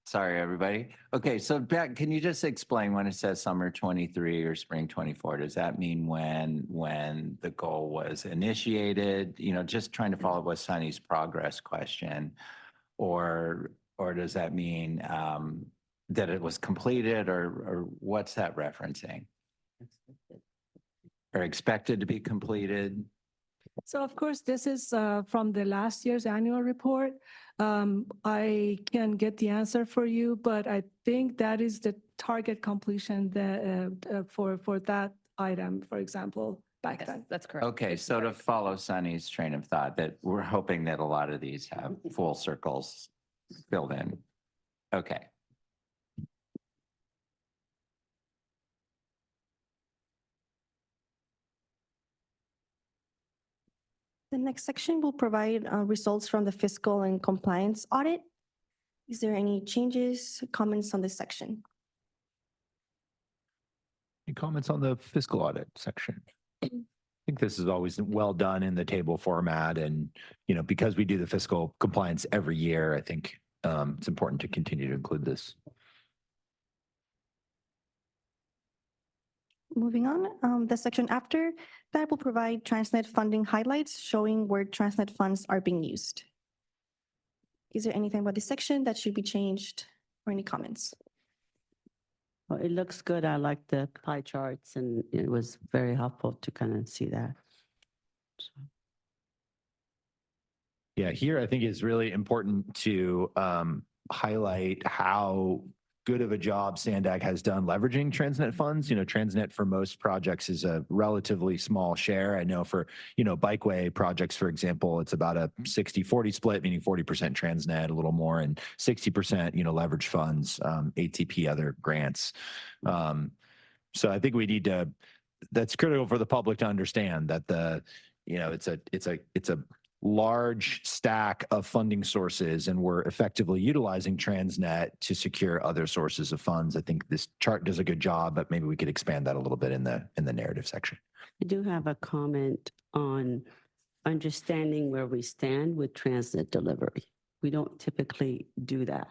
Sorry, everybody. Okay, so Beck, can you just explain when it says summer 23 or spring 24? Does that mean when the goal was initiated? Just trying to follow up with Sunny's progress question, or does that mean that it was completed, or what's that referencing? Or expected to be completed? So of course, this is from the last year's annual report. I can get the answer for you, but I think that is the target completion for that item, for example, back then. That's correct. Okay, so to follow Sunny's train of thought, that we're hoping that a lot of these have full circles filled in. Okay. The next section will provide results from the fiscal and compliance audit. Is there any changes, comments on this section? Any comments on the fiscal audit section? I think this is always well done in the table format, and because we do the fiscal compliance every year, I think it's important to continue to include this. Moving on, the section after that will provide TransNet funding highlights showing where TransNet funds are being used. Is there anything about this section that should be changed or any comments? Well, it looks good. I like the pie charts, and it was very helpful to kind of see that. So. Yeah, here I think it's really important to highlight how good of a job SANDAG has done leveraging TransNet funds. TransNet for most projects is a relatively small share. I know for, bikeway projects, for example, it's about a 60-40 split, meaning 40% TransNet, a little more, and 60%, leverage funds, ATP, other grants. So I think we need to, that's critical for the public to understand that it's a large stack of funding sources, and we're effectively utilizing TransNet to secure other sources of funds. I think this chart does a good job, but maybe we could expand that a little bit in the narrative section. I do have a comment on understanding where we stand with TransNet delivery. We don't typically do that.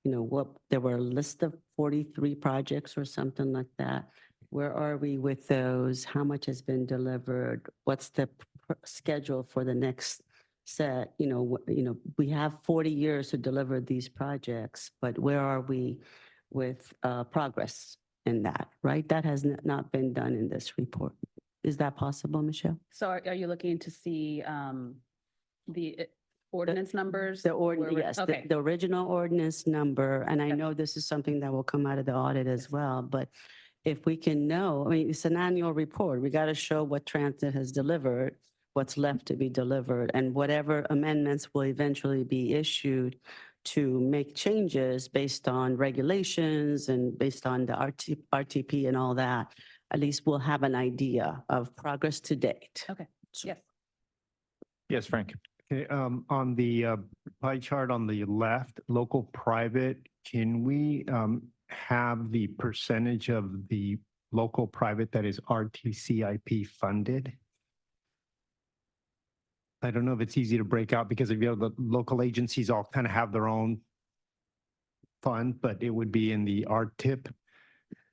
There were a list of 43 projects or something like that. Where are we with those? How much has been delivered? What's the schedule for the next set? We have 40 years to deliver these projects, but where are we with progress in that, right? That has not been done in this report. Is that possible, Michelle? So are you looking to see the ordinance numbers? Yes, Okay. the original ordinance number. And I know this is something that will come out of the audit as well, but if we can know, it's an annual report. We got to show what TransNet has delivered, what's left to be delivered, and whatever amendments will eventually be issued to make changes based on regulations and based on the RTP and all that. At least we'll have an idea of progress to date. Okay. Yes. Yes, Frank. Okay, on the pie chart on the left, local private, can we have the percentage of the local private that is RTCIP funded? I don't know if it's easy to break out because if you know the local agencies all kind of have their own fund, but it would be in the RTIP.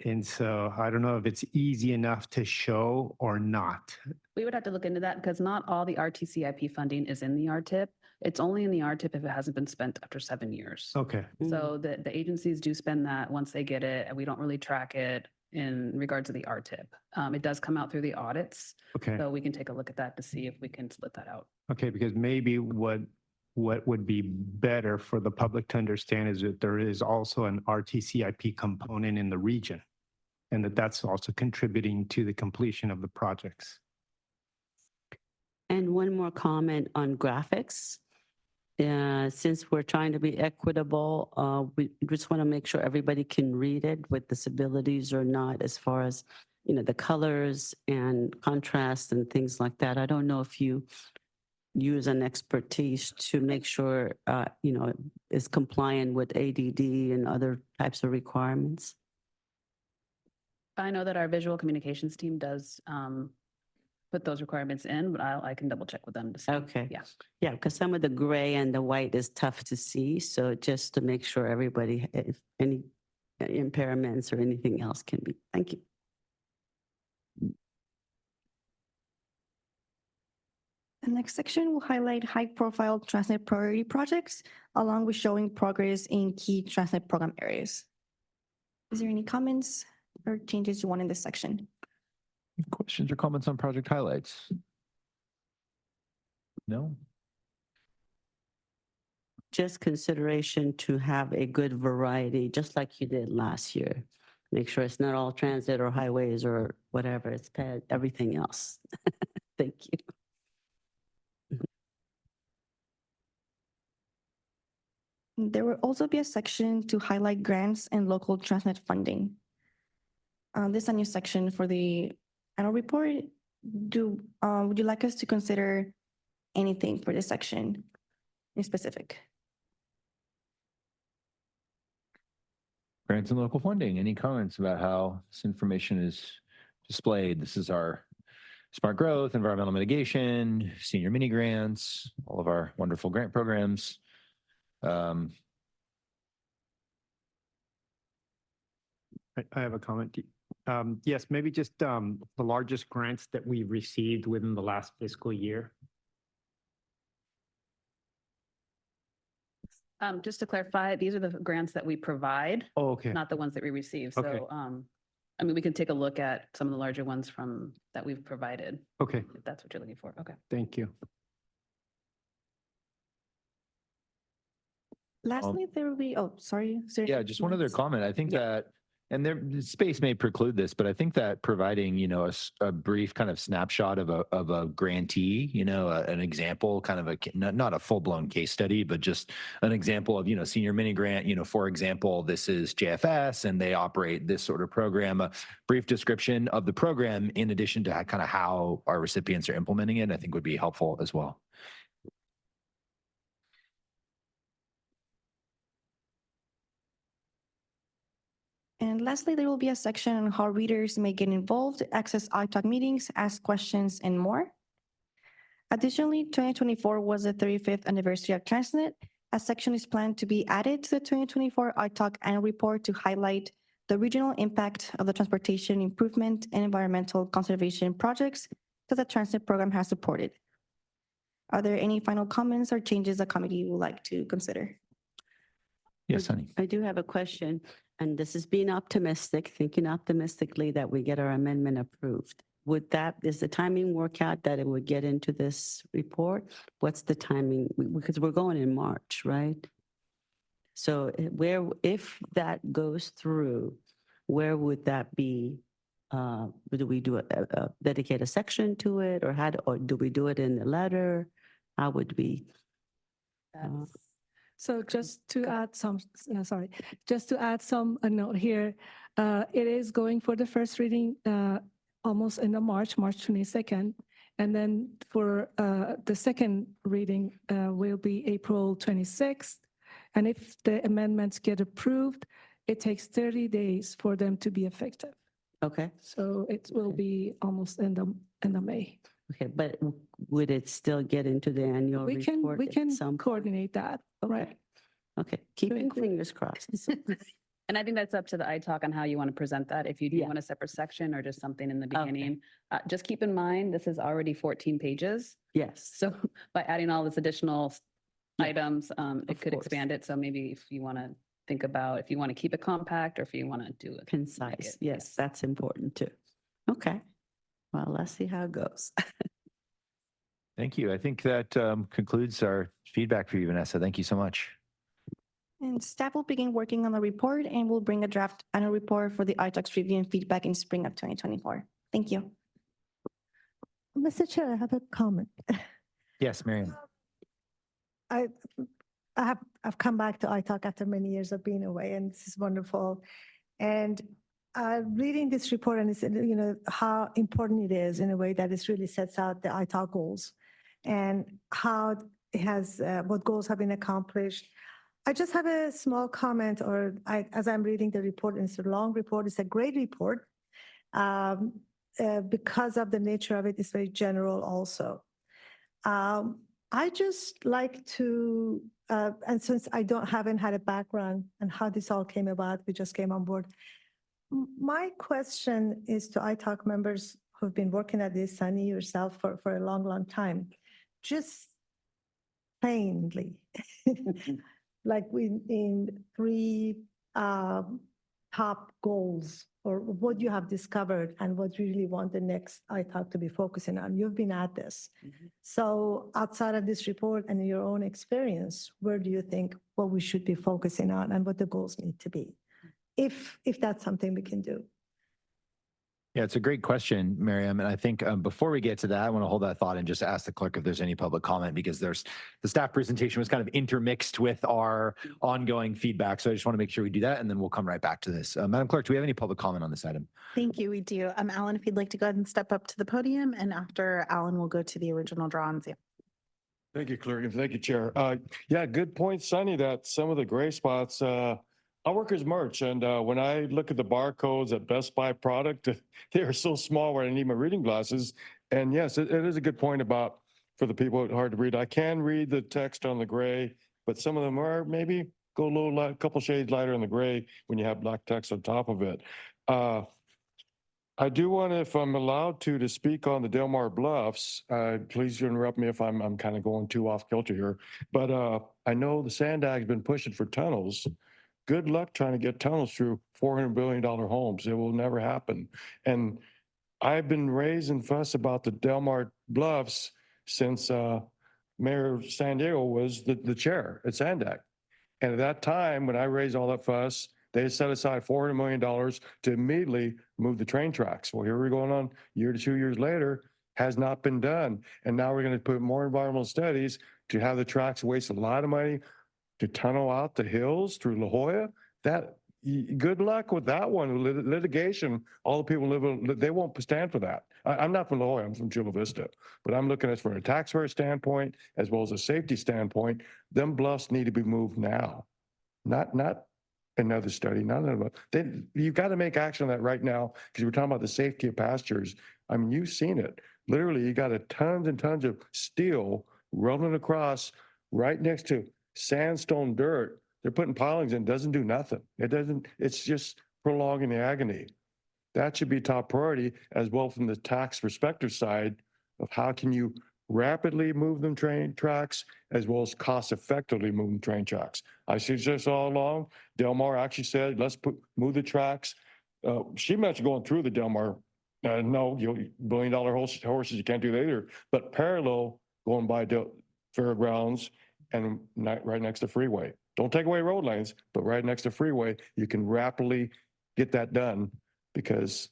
And so I don't know if it's easy enough to show or not. We would have to look into that because not all the RTCIP funding is in the RTIP. It's only in the RTIP if it hasn't been spent after 7 years. Okay. So the agencies do spend that once they get it, and we don't really track it in regards to the RTIP. It does come out through the audits. Okay. So we can take a look at that to see if we can split that out. Okay, because maybe what would be better for the public to understand is that there is also an RTCIP component in the region, and that's also contributing to the completion of the projects. And one more comment on graphics. Since we're trying to be equitable, we just want to make sure everybody can read it with disabilities or not, as far as, you know, the colors and contrast and things like that. I don't know if you use an expertise to make sure, you know, is compliant with ADD and other types of requirements. I know that our visual communications team does put those requirements in, but I can double check with them to see. Okay. Yeah. Yeah, because some of the gray and the white is tough to see. So just to make sure everybody, if any impairments or anything else can be. Thank you. The next section will highlight high-profile TransNet priority projects, along with showing progress in key TransNet program areas. Is there any comments or changes you want in this section? Questions or comments on project highlights? No? Just consideration to have a good variety, just like you did last year. Make sure it's not all transit or highways or whatever, it's everything else. Thank you. There will also be a section to highlight grants and local TransNet funding. This is a new section for the annual report. Would you like us to consider anything for this section in specific? Grants and local funding. Any comments about how this information is displayed? This is our smart growth, environmental mitigation, senior mini grants, all of our wonderful grant programs. I have a comment. Yes, maybe just the largest grants that we received within the last fiscal year. Just to clarify, these are the grants that we provide, Oh, okay. not the ones that we receive. Okay. So, I mean, we can take a look at some of the larger ones that we've provided, Okay, if that's what you're looking for. Okay. thank you. Lastly, there will be, oh, sorry. is there Yeah, just one other comments? comment. I think that, and the space may preclude this, but I think that providing, you know, a brief kind of snapshot of a grantee, you know, an example, kind of not a full blown case study, but just an example of, you know, senior mini grant, you know, for example, this is JFS and they operate this sort of program, a brief description of the program in addition to kind of how our recipients are implementing it, I think would be helpful as well. And lastly, there will be a section on how readers may get involved, access iTalk meetings, ask questions, and more. Additionally, 2024 was the 35th anniversary of TransNet. A section is planned to be added to the 2024 iTalk annual report to highlight the regional impact of the transportation improvement and environmental conservation projects that the TransNet program has supported. Are there any final comments or changes the committee would like to consider? Yes, Sunny. I do have a question, and this is being optimistic, thinking optimistically that we get our amendment approved. Is the timing work out that it would get into this report? What's the timing? Because we're going in March, right? So if that goes through, where would that be? Do we dedicate a section to it, or do we do it in the letter? How would we? So just to add some, just to add some a note here, it is going for the first reading almost in the March 22nd, And then for the second reading will be April 26th. And if the amendments get approved, it takes 30 days for them to be effective. Okay, So it will be almost end of May. okay, but would it still get into the annual We report? can at some point? coordinate that, right? Okay, keep to your include- fingers crossed. And I think that's up to the iTalk on how you want to present that. If you do Yeah. want a separate section or just something in the Okay. beginning. Just keep in mind, this is already 14 pages. Yes, So by adding all this additional Yeah, items, it of could course. expand it. So maybe if you want to think about, if you want to keep it compact or if you want to do it. concise. Yes, that's important too. Okay, well, let's see how it goes. Thank you. I think that concludes our feedback for you, Vanessa. Thank you so much. And staff will begin working on the report and will bring a draft annual report for the iTalks review and feedback in spring of 2024. Thank you. Mr. Chair, I have a comment. Yes, Miriam. I've come back to iTalk after many years of being away, and this is wonderful. And reading this report and it's, how important it is in a way that it really sets out the iTalk goals and how it has, what goals have been accomplished. I just have a small comment, as I'm reading the report, and it's a long report, it's a great report. Because of the nature of it, it's very general also. I just like to, and since I haven't had a background on how this all came about, we just came on board. My question is to iTalk members who've been working at this, Sunny, yourself, for a long, long time. Just plainly, like in three top goals, or what you have discovered and what you really want the next iTalk to be focusing on. You've been at this. So outside of this report and your own experience, where do you think what we should be focusing on and what the goals need to be? If that's something we can do. Yeah, it's a great question, Miriam. And I think before we get to that, I want to hold that thought and just ask the clerk if there's any public comment, because the staff presentation was kind of intermixed with our ongoing feedback. So I just want to make sure we do that, and then we'll come right back to this. Madam Clerk, do we have any public comment on this item? Thank you, we do. Alan, if you'd like to go ahead and step up to the podium, and after Alan, we'll go to the original draw on Zoom. Thank you, Clerk, and thank you, Chair. Yeah, good point, Sunny, that some of the gray spots, I work as merch, and when I look at the barcodes at Best Buy product, they are so small where I need my reading glasses. And yes, it is a good point about, for the people hard to read. I can read the text on the gray, but some of them are maybe go a little light, couple shades lighter on the gray when you have black text on top of it. I do want to, if I'm allowed to speak on the Del Mar Bluffs, please interrupt me if I'm kind of going too off kilter here. But I know the SANDAG has been pushing for tunnels. Good luck trying to get tunnels through $400 billion homes. It will never happen. And I've been raising fuss about the Del Mar Bluffs since Mayor San Diego was the chair at SANDAG. And at that time, when I raised all that fuss, they set aside $400 million to immediately move the train tracks. Well, here we're going on year to 2 years later, has not been done. And now we're going to put more environmental studies to have the tracks waste a lot of money to tunnel out the hills through La Jolla. Good luck with that one. Litigation, all the people they won't stand for that. I'm not from La Jolla, I'm from Chula Vista, but I'm looking at it from a taxpayer standpoint as well as a safety standpoint. Them bluffs need to be moved now, not another study, not another. You've got to make action on that right now, because we're talking about the safety of pastures. I mean, you've seen it. Literally, you got tons and tons of steel rolling across right next to sandstone dirt. They're putting pilings in, doesn't do nothing. It's just prolonging the agony. That should be top priority, as well from the tax perspective side of how can you rapidly move them train tracks as well as cost effectively move them train tracks. I suggest all along, Del Mar actually said, let's move the tracks. She mentioned going through the Del Mar. No, billion-dollar horses, you can't do that either. But parallel going by fairgrounds and right next to freeway. Don't take away road lanes, but right next to freeway, you can rapidly get that done, because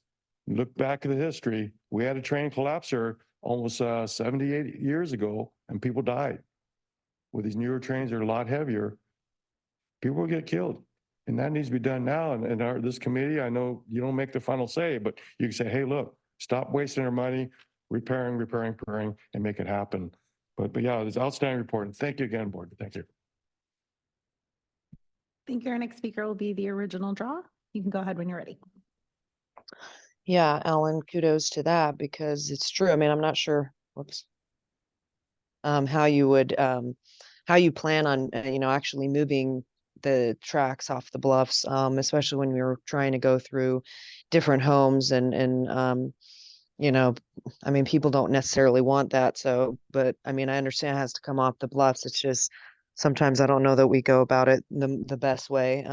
look back at the history. We had a train collapse here almost 78 years ago, and people died. With these newer trains, they're a lot heavier. People will get killed, and that needs to be done now. And this committee, I know you don't make the final say, but you can say, hey, look, stop wasting our money. repairing, and make it happen. But yeah, it's an outstanding report. And thank you again, board. Thank you. Thank you. Our next speaker will be the original draw. You can go ahead when you're ready. Yeah, Alan, kudos to that because it's true. I mean, I'm not sure, whoops, how you would, how you plan on, actually moving the tracks off the bluffs, especially when we were trying to go through different homes and I mean, people don't necessarily want that. So, but I mean, I understand it has to come off the bluffs. It's just sometimes I don't know that we go about it the best way,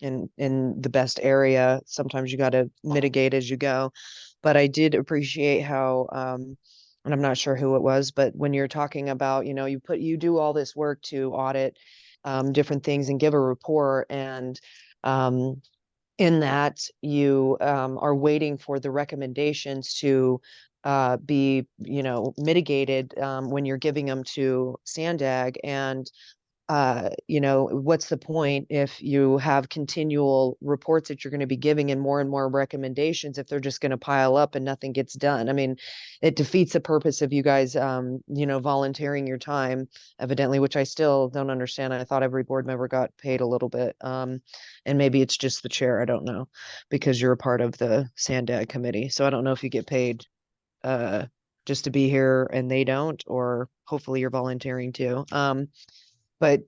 in the best area. Sometimes you got to mitigate as you go. But I did appreciate how, and I'm not sure who it was, but when you're talking about, you do all this work to audit different things and give a report, and in that you are waiting for the recommendations to be, mitigated when you're giving them to SANDAG. And what's the point if you have continual reports that you're going to be giving and more recommendations if they're just going to pile up and nothing gets done? I mean, it defeats the purpose of you guys, volunteering your time, evidently, which I still don't understand. I thought every board member got paid a little bit. And maybe it's just the chair. I don't know, because you're a part of the SANDAG committee. So I don't know if you get paid just to be here and they don't, or hopefully you're volunteering too. But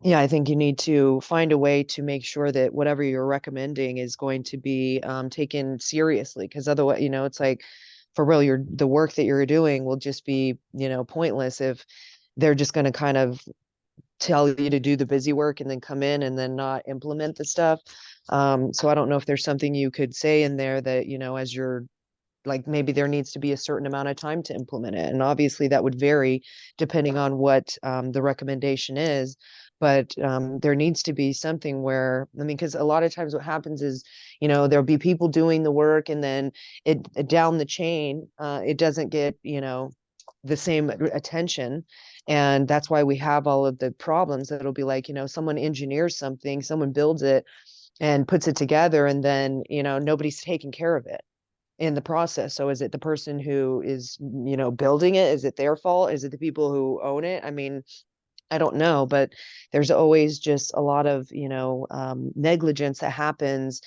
yeah, I think you need to find a way to make sure that whatever you're recommending is going to be taken seriously, because otherwise, it's like, for real, the work that you're doing will just be, pointless if they're just going to kind of tell you to do the busy work and then come in and then not implement the stuff. So I don't know if there's something you could say in there that, as you're like, maybe there needs to be a certain amount of time to implement it. And obviously that would vary depending on what the recommendation is. But there needs to be something where, I mean, because a lot of times what happens is, there'll be people doing the work, and then it down the chain, it doesn't get, the same attention. And that's why we have all of the problems. That'll be like, someone engineers something, someone builds it and puts it together, and then, nobody's taking care of it in the process. So is it the person who is, building it? Is it their fault? Is it the people who own it? I mean, I don't know, but there's always just a lot of, negligence that happens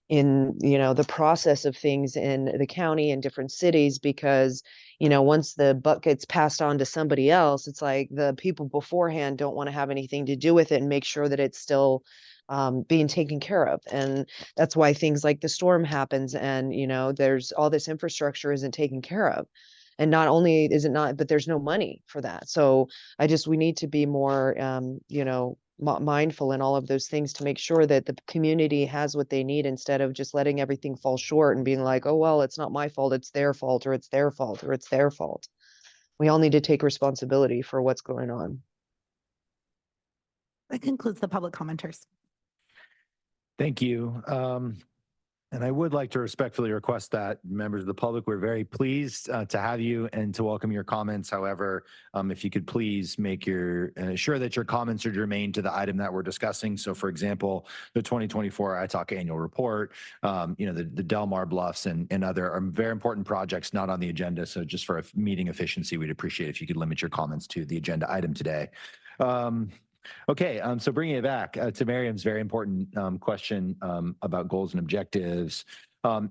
in, the process of things in the county and different cities, because, once the buck gets passed on to somebody else, it's like the people beforehand don't want to have anything to do with it and make sure that it's still being taken care of. And that's why things like the storm happens, and, there's all this infrastructure isn't taken care of. And not only is it not, but there's no money for that. So we need to be more, mindful in all of those things to make sure that the community has what they need, instead of just letting everything fall short and being like, oh, well, it's not my fault, it's their fault, or it's their fault, or it's their fault. We all need to take responsibility for what's going on. That concludes the public commenters. Thank you. And I would like to respectfully request that members of the public, we're very pleased to have you and to welcome your comments. However, if you could please make sure that your comments are germane to the item that we're discussing. So for example, the 2024 ITALK annual report, the Delmar Bluffs and other are very important projects not on the agenda. So just for meeting efficiency, we'd appreciate if you could limit your comments to the agenda item today. Okay, so bringing it back to Miriam's very important question about goals and objectives.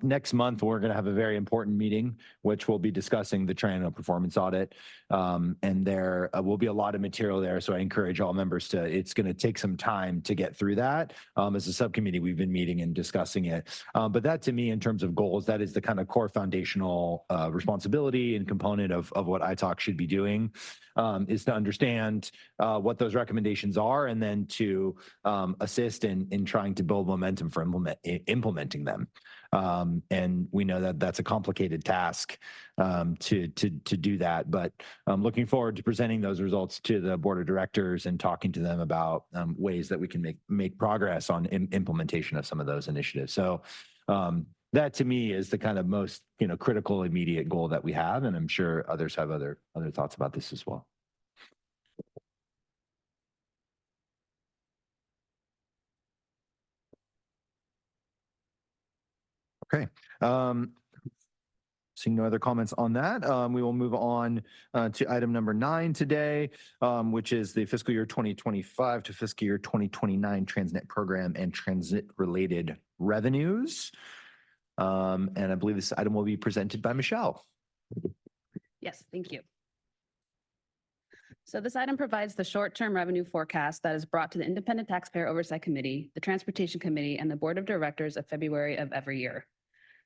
Next month, we're going to have a very important meeting, which will be discussing the triennial performance audit. And there will be a lot of material there. So I encourage all members it's going to take some time to get through that. As a subcommittee, we've been meeting and discussing it. But that, to me, in terms of goals, that is the kind of core foundational responsibility and component of what ITALK should be doing, is to understand what those recommendations are, and then to assist in trying to build momentum for implementing them. And we know that that's a complicated task to do that, but looking forward to presenting those results to the board of directors and talking to them about ways that we can make progress on implementation of some of those initiatives. So that, to me, is the kind of most critical immediate goal that we have, and I'm sure others have other thoughts about this as well. Okay. Seeing no other comments on that, we will move on to item number 9 today, which is the fiscal year 2025 to fiscal year 2029 TransNet program and transit-related revenues. And I believe this item will be presented by Michelle. Yes, thank you. So this item provides the short-term revenue forecast that is brought to the Independent Taxpayer Oversight Committee, the Transportation Committee, and the Board of Directors of February of every year.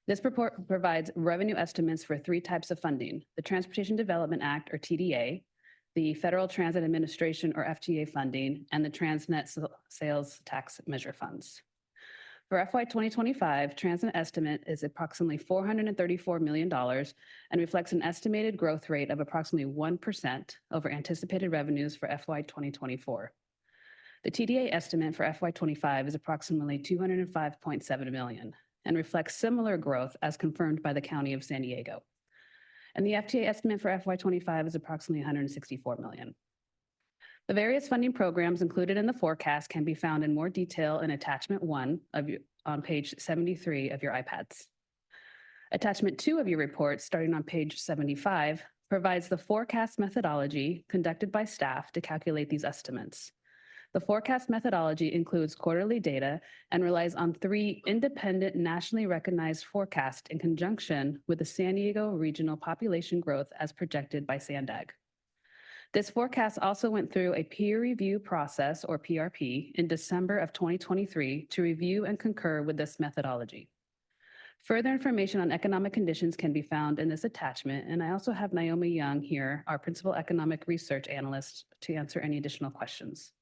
This report provides revenue estimates for 3 types of funding: the Transportation Development Act, or TDA, the Federal Transit Administration, or FTA funding, and the TransNet Sales Tax Measure funds. For FY 2025, TransNet estimate is approximately $434 million and reflects an estimated growth rate of approximately 1% over anticipated revenues for FY 2024. The TDA estimate for FY 25 is approximately $205.7 million and reflects similar growth as confirmed by the County of San Diego. And the FTA estimate for FY 25 is approximately $164 million. The various funding programs included in the forecast can be found in more detail in Attachment 1 on page 73 of your iPads. Attachment 2 of your report, starting on page 75, provides the forecast methodology conducted by staff to calculate these estimates. The forecast methodology includes quarterly data and relies on 3 independent nationally recognized forecasts in conjunction with the San Diego regional population growth as projected by SANDAG. This forecast also went through a peer review process, or PRP, in December of 2023 to review and concur with this methodology. Further information on economic conditions can be found in this attachment, and I also have Naomi Young here, our Principal Economic Research Analyst, to answer any additional questions.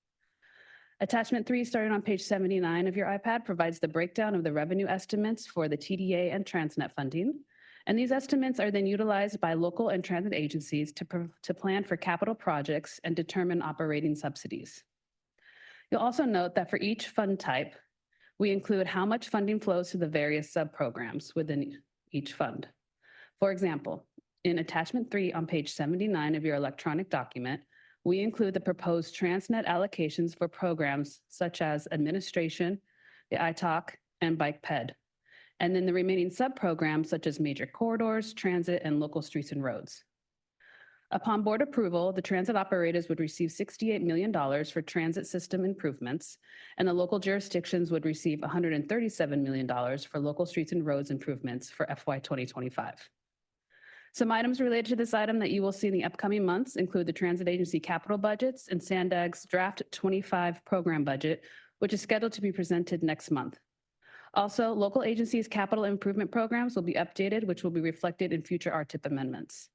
Attachment 3, starting on page 79 of your iPad, provides the breakdown of the revenue estimates for the TDA and TransNet funding. And these estimates are then utilized by local and transit agencies to plan for capital projects and determine operating subsidies. You'll also note that for each fund type, we include how much funding flows to the various subprograms within each fund. For example, in Attachment 3 on page 79 of your electronic document, we include the proposed TransNet allocations for programs such as administration, the ITALK, and bike ped. And then the remaining subprograms such as major corridors, transit, and local streets and roads. Upon board approval, the transit operators would receive $68 million for transit system improvements, and the local jurisdictions would receive $137 million for local streets and roads improvements for FY 2025. Some items related to this item that you will see in the upcoming months include the transit agency capital budgets and SANDAG's draft 25 program budget, which is scheduled to be presented next month. Also, local agencies' capital improvement programs will be updated, which will be reflected in future RTIP amendments.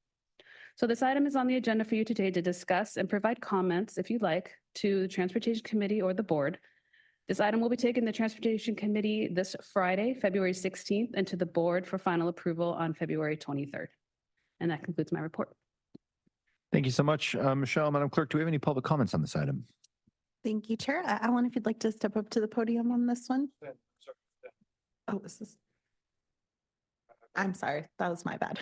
So this item is on the agenda for you today to discuss and provide comments, if you'd like, to the Transportation Committee or the board. This item will be taken to the Transportation Committee this Friday, February 16th, and to the board for final approval on February 23rd. And that concludes my report. Thank you so much, Michelle. Madam Clerk, do we have any public comments on this item? Thank you, Chair. Alan, if you'd like to step up to the podium on this one. Oh, I'm sorry, that was my bad.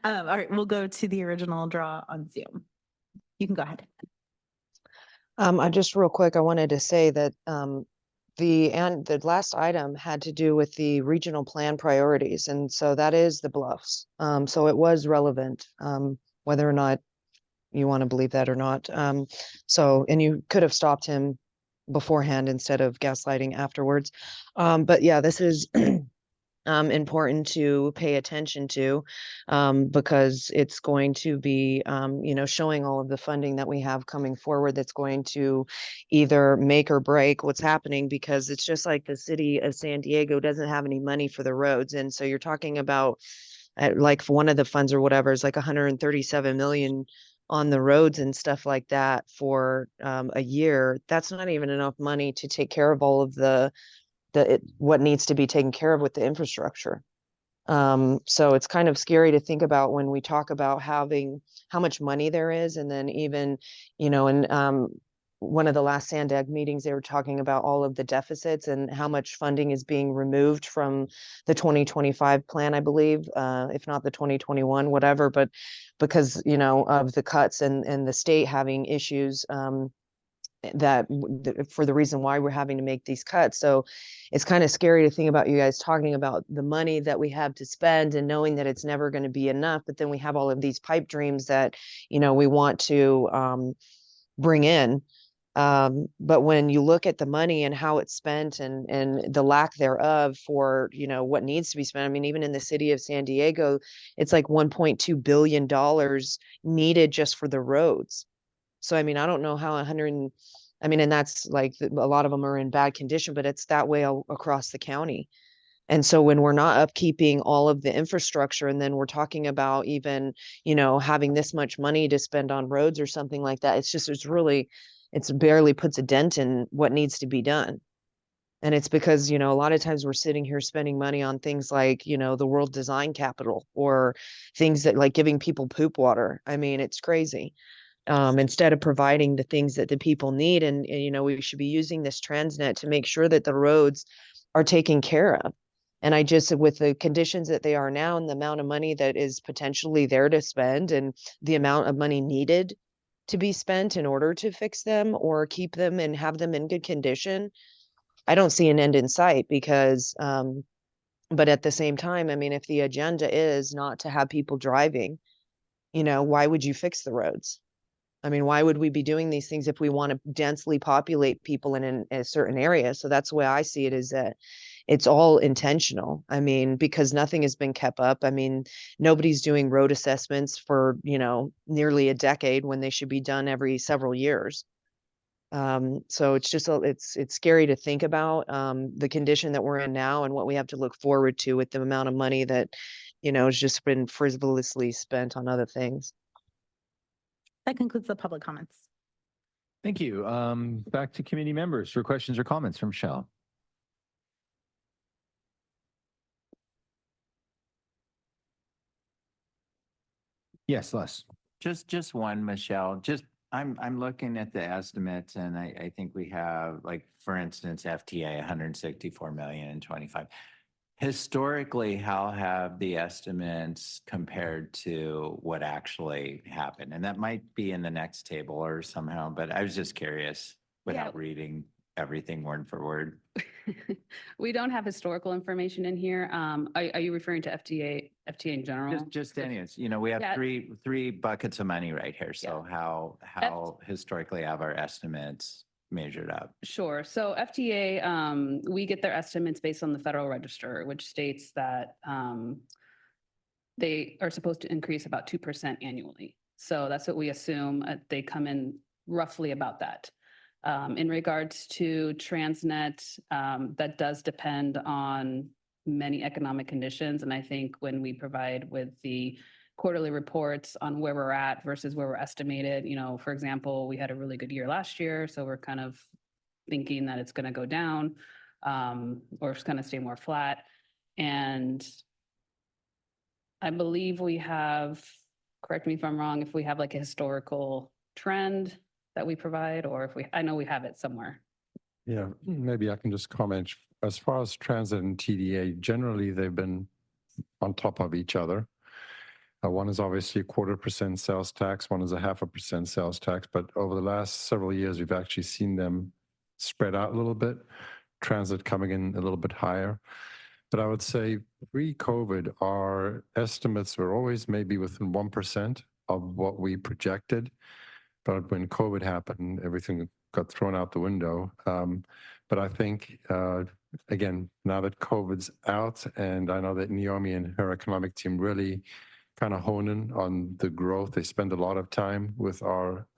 All right, we'll go to the original draw on Zoom. You can go ahead. I just real quick, I wanted to say that the last item had to do with the regional plan priorities, and so that is the Bluffs. So it was relevant, whether or not you want to believe that or not. And you could have stopped him beforehand instead of gaslighting afterwards. But yeah, this is important to pay attention to because it's going to be, showing all of the funding that we have coming forward that's going to either make or break what's happening, because it's just like the city of San Diego doesn't have any money for the roads. And so you're talking about like one of the funds or whatever is like 137 million on the roads and stuff like that for a year. That's not even enough money to take care of all of what needs to be taken care of with the infrastructure. So it's kind of scary to think about when we talk about having how much money there is. And then even, in one of the last SANDAG meetings, they were talking about all of the deficits and how much funding is being removed from the 2025 plan, I believe, if not the 2021, whatever, but because, of the cuts and the state having issues for the reason why we're having to make these cuts. So it's kind of scary to think about you guys talking about the money that we have to spend and knowing that it's never going to be enough. But then we have all of these pipe dreams that, we want to bring in. But when you look at the money and how it's spent and the lack thereof for, what needs to be spent, I mean, even in the city of San Diego, it's like $1.2 billion needed just for the roads. So, I mean, I don't know how and that's like a lot of them are in bad condition, but it's that way across the county. And so when we're not upkeeping all of the infrastructure, and then we're talking about even, having this much money to spend on roads or something like that, it's barely puts a dent in what needs to be done. And it's because, a lot of times we're sitting here spending money on things like, the World Design Capital or things that like giving people poop water. I mean, it's crazy. Instead of providing the things that the people need. And, we should be using this TransNet to make sure that the roads are taken care of. And I just, with the conditions that they are now and the amount of money that is potentially there to spend and the amount of money needed to be spent in order to fix them or keep them and have them in good condition, I don't see an end in sight because, but at the same time, I mean, if the agenda is not to have people driving, why would you fix the roads? I mean, why would we be doing these things if we want to densely populate people in a certain area? So that's the way I see it, is that it's all intentional. I mean, because nothing has been kept up. I mean, nobody's doing road assessments for, nearly a decade when they should be done every several years. So it's just, it's scary to think about the condition that we're in now and what we have to look forward to with the amount of money that, has just been frivolously spent on other things. That concludes the public comments. Thank you. Back to committee members for questions or comments from Michelle. Yes, Les. Just one, Michelle. I'm looking at the estimates, and I think we have, like, for instance, FTA 164 million and 25. Historically, how have the estimates compared to what actually happened? And that might be in the next table or somehow, but I was just curious without reading everything word for word. We don't have historical information in here. Are you referring to FTA in general? Just anyways, we have three buckets of money right here. So how historically have our estimates measured up? Sure. So FTA, we get their estimates based on the Federal Register, which states that they are supposed to increase about 2% annually. So that's what we assume. They come in roughly about that. In regards to TransNet, that does depend on many economic conditions. And I think when we provide with the quarterly reports on where we're at versus where we're estimated, for example, we had a really good year last year. So we're kind of thinking that it's going to go down or it's going to stay more flat. And I believe we have, correct me if I'm wrong, if we have like a historical trend that we provide, or if I know we have it somewhere. Yeah, maybe I can just comment. As far as transit and TDA, generally they've been on top of each other. One is obviously a 0.25% sales tax, one is a 0.5% sales tax, but over the last several years, we've actually seen them spread out a little bit, transit coming in a little bit higher. But I would say pre-COVID, our estimates were always maybe within 1% of what we projected. But when COVID happened, everything got thrown out the window. But I think, again, now that COVID's out, and I know that Naomi and her economic team really kind of hone in on the growth. They spend a lot of time with our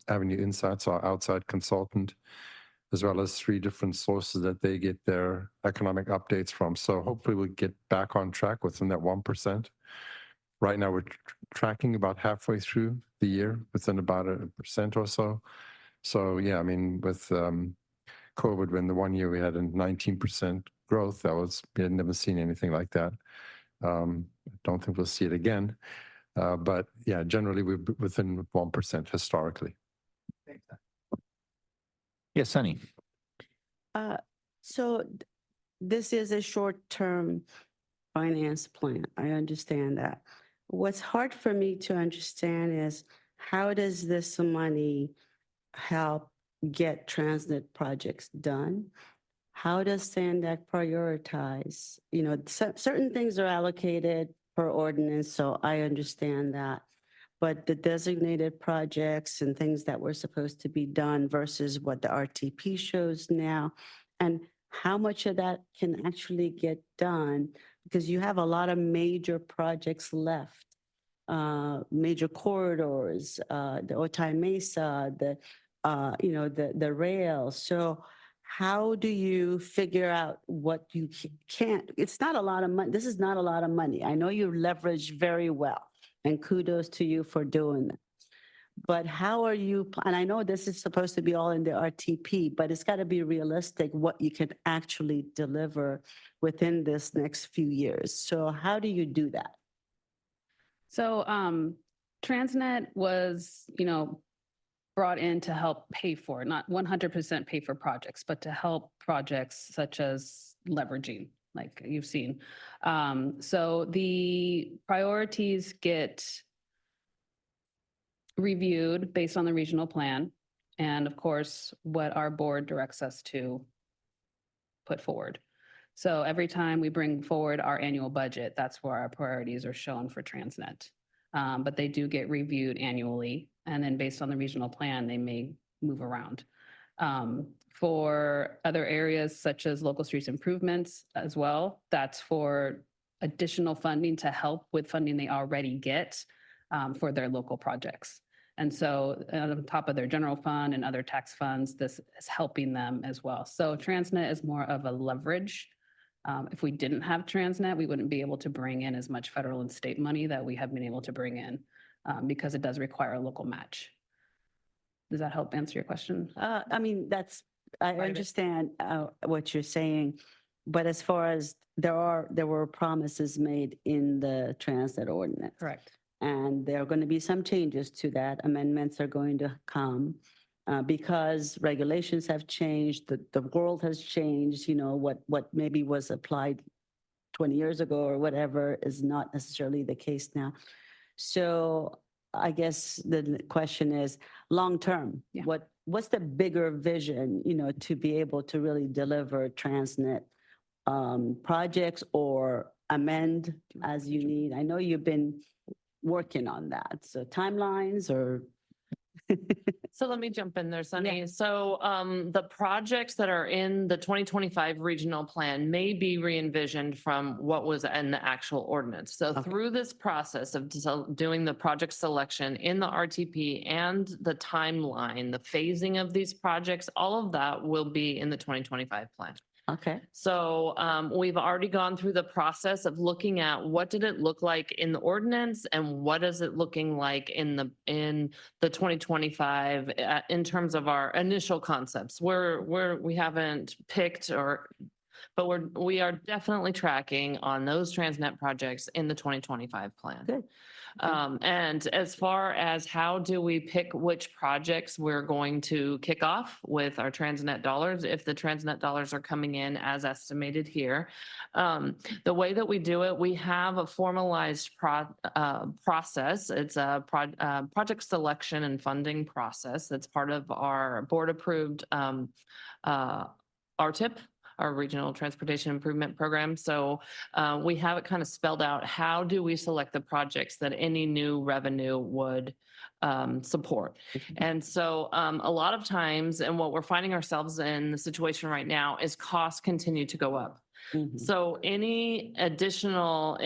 Avenue Insights, our outside consultant, as well as 3 different sources that they get their economic updates from. So hopefully we'll get back on track within that 1%. Right now we're tracking about halfway through the year within about 1% or so. So yeah, I mean, with COVID, when the one year we had a 19% growth, we had never seen anything like that. Don't think we'll see it again. But yeah, generally we're within 1% historically. Yes, Sunny. So this is a short-term finance plan. I understand that. What's hard for me to understand is how does this money help get TransNet projects done, how does SANDAG prioritize? You know, certain things are allocated per ordinance, so I understand that. But the designated projects and things that were supposed to be done versus what the RTP shows now, and how much of that can actually get done? Because you have a lot of major projects left, major corridors, the Otay Mesa, the rail. So how do you figure out what you can't? It's not a lot of money. This is not a lot of money. I know you leverage very well, and kudos to you for doing that. But how are you, and I know this is supposed to be all in the RTP, but it's got to be realistic what you can actually deliver within this next few years. So how do you do that? So TransNet was, brought in to help pay for, not 100% pay for projects, but to help projects such as leveraging, like you've seen. So the priorities get reviewed based on the regional plan, and of course, what our board directs us to put forward. So every time we bring forward our annual budget, that's where our priorities are shown for TransNet. But they do get reviewed annually, and then based on the regional plan, they may move around. For other areas such as local streets improvements as well, that's for additional funding to help with funding they already get for their local projects. And so on top of their general fund and other tax funds, this is helping them as well. So TransNet is more of a leverage. If we didn't have TransNet, we wouldn't be able to bring in as much federal and state money that we have been able to bring in because it does require a local match. Does that help answer your question? I mean, I understand what you're saying, but as far as there were promises made in the TransNet ordinance. Correct. And there are going to be some changes to that. Amendments are going to come because regulations have changed. The world has changed. What maybe was applied 20 years ago or whatever is not necessarily the case now. So I guess the question is long term. Yeah. What's the bigger vision? To be able to really deliver TransNet projects or amend as you need. I know you've been working on that. So timelines or. So let me jump in there, Sunny. So the projects that are in the 2025 regional plan may be re-envisioned from what was in the actual ordinance. So through this process of doing the project selection in the RTP and the timeline, the phasing of these projects, all of that will be in the 2025 plan. Okay. So we've already gone through the process of looking at what did it look like in the ordinance and what is it looking like in the 2025 in terms of our initial concepts. We haven't picked but we are definitely tracking on those TransNet projects in the 2025 plan. Good. And as far as how do we pick which projects we're going to kick off with our TransNet dollars, if the TransNet dollars are coming in as estimated here, the way that we do it, we have a formalized process. It's a project selection and funding process that's part of our board-approved RTIP, our Regional Transportation Improvement Program. So we have it kind of spelled out. How do we select the projects that any new revenue would support? And so a lot of times, and what we're finding ourselves in the situation right now is costs continue to go up. So any additional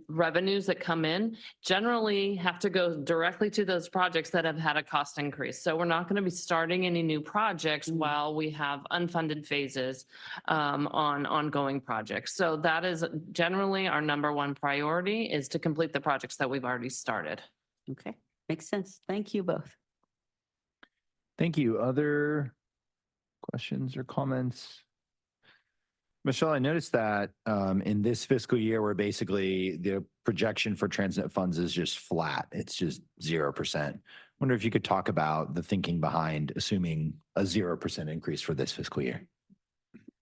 revenues that come in generally have to go directly to those projects that have had a cost increase. So we're not going to be starting any new projects while we have unfunded phases on ongoing projects. So that is generally our number one priority, is to complete the projects that we've already started. Okay, makes sense. Thank you both. Thank you. Other questions or comments? Michelle, I noticed that in this fiscal year, where basically the projection for TransNet funds is just flat. It's just 0%. Wonder if you could talk about the thinking behind assuming a 0% increase for this fiscal year.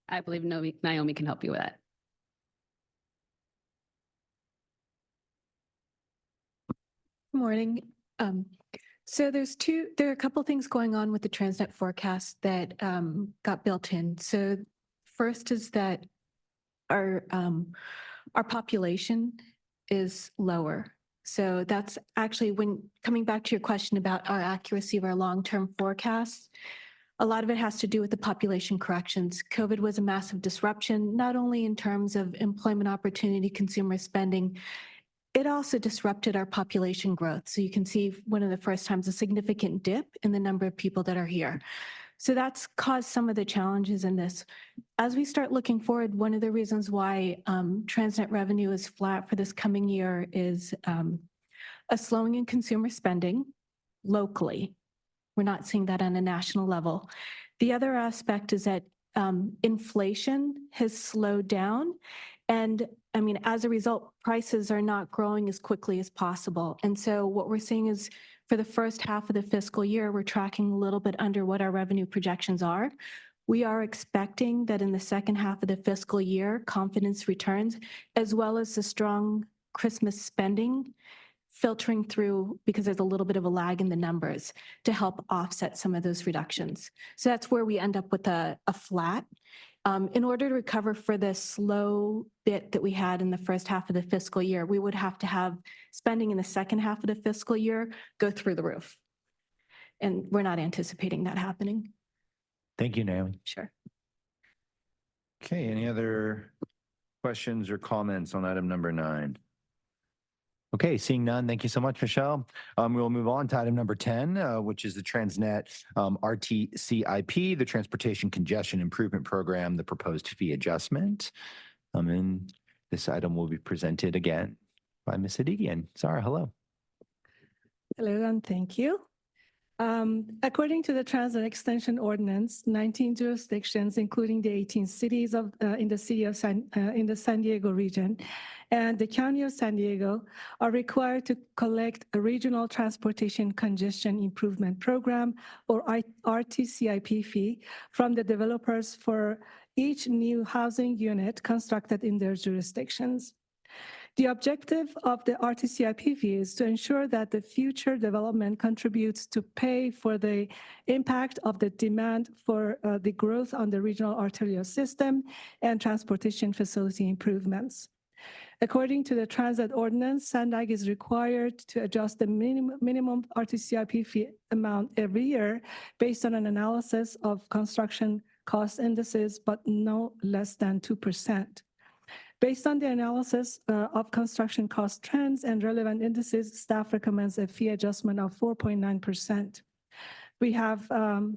I believe Naomi can help you with that. Good morning. So there are a couple things going on with the TransNet forecast that got built in. So first is that our population is lower. So that's actually when coming back to your question about our accuracy of our long-term forecasts, a lot of it has to do with the population corrections. COVID was a massive disruption, not only in terms of employment opportunity, consumer spending, it also disrupted our population growth. So you can see one of the first times a significant dip in the number of people that are here. So that's caused some of the challenges in this. As we start looking forward, one of the reasons why TransNet revenue is flat for this coming year is a slowing in consumer spending locally. We're not seeing that on a national level. The other aspect is that inflation has slowed down. And I mean, as a result, prices are not growing as quickly as possible. And so what we're seeing is for the first half of the fiscal year, we're tracking a little bit under what our revenue projections are. We are expecting that in the second half of the fiscal year, confidence returns, as well as the strong Christmas spending filtering through, because there's a little bit of a lag in the numbers, to help offset some of those reductions. So that's where we end up with a flat. In order to recover for the slow bit that we had in the first half of the fiscal year, we would have to have spending in the second half of the fiscal year go through the roof. And we're not anticipating that happening. Thank you, Naomi. Sure. Okay, any other questions or comments on item number 9? Okay, seeing none, thank you so much, Michelle. We'll move on to item number 10, which is the TransNet RTCIP, the Transportation Congestion Improvement Program, the proposed fee adjustment. And this item will be presented again by Ms. Adigian. Zara, hello. Hello, and thank you. According to the TransNet Extension Ordinance, 19 jurisdictions, including the 18 cities in the San Diego region and the County of San Diego, are required to collect a Regional Transportation Congestion Improvement Program, or RTCIP fee, from the developers for each new housing unit constructed in their jurisdictions. The objective of the RTCIP fee is to ensure that the future development contributes to pay for the impact of the demand for the growth on the regional arterial system and transportation facility improvements. According to the TransNet ordinance, SANDAG is required to adjust the minimum RTCIP fee amount every year based on an analysis of construction cost indices, but no less than 2%. Based on the analysis of construction cost trends and relevant indices, staff recommends a fee adjustment of 4.9%. We have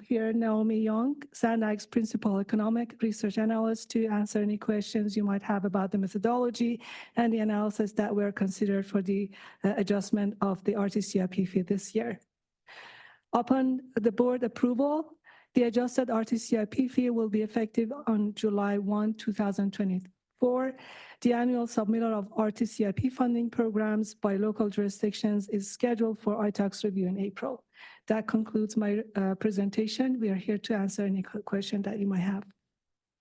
here Naomi Young, SANDAG's Principal Economic Research Analyst, to answer any questions you might have about the methodology and the analysis that were considered for the adjustment of the RTCIP fee this year. Upon the board approval, the adjusted RTCIP fee will be effective on July 1, 2024. The annual submittal of RTCIP funding programs by local jurisdictions is scheduled for ITAC's review in April. That concludes my presentation. We are here to answer any question that you might have.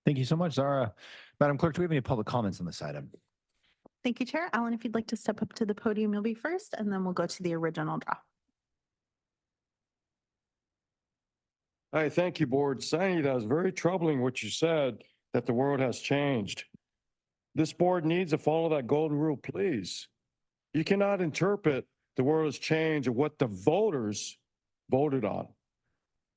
Thank you so much, Zara. Madam Clerk, do we have any public comments on this item? Thank you, Chair. Alan, if you'd like to step up to the podium, you'll be first, and then we'll go to the original draw. Hi, thank you, Board. Sandy, that was very troubling what you said, that the world has changed. This board needs to follow that golden rule, please. You cannot interpret the world has changed or what the voters voted on.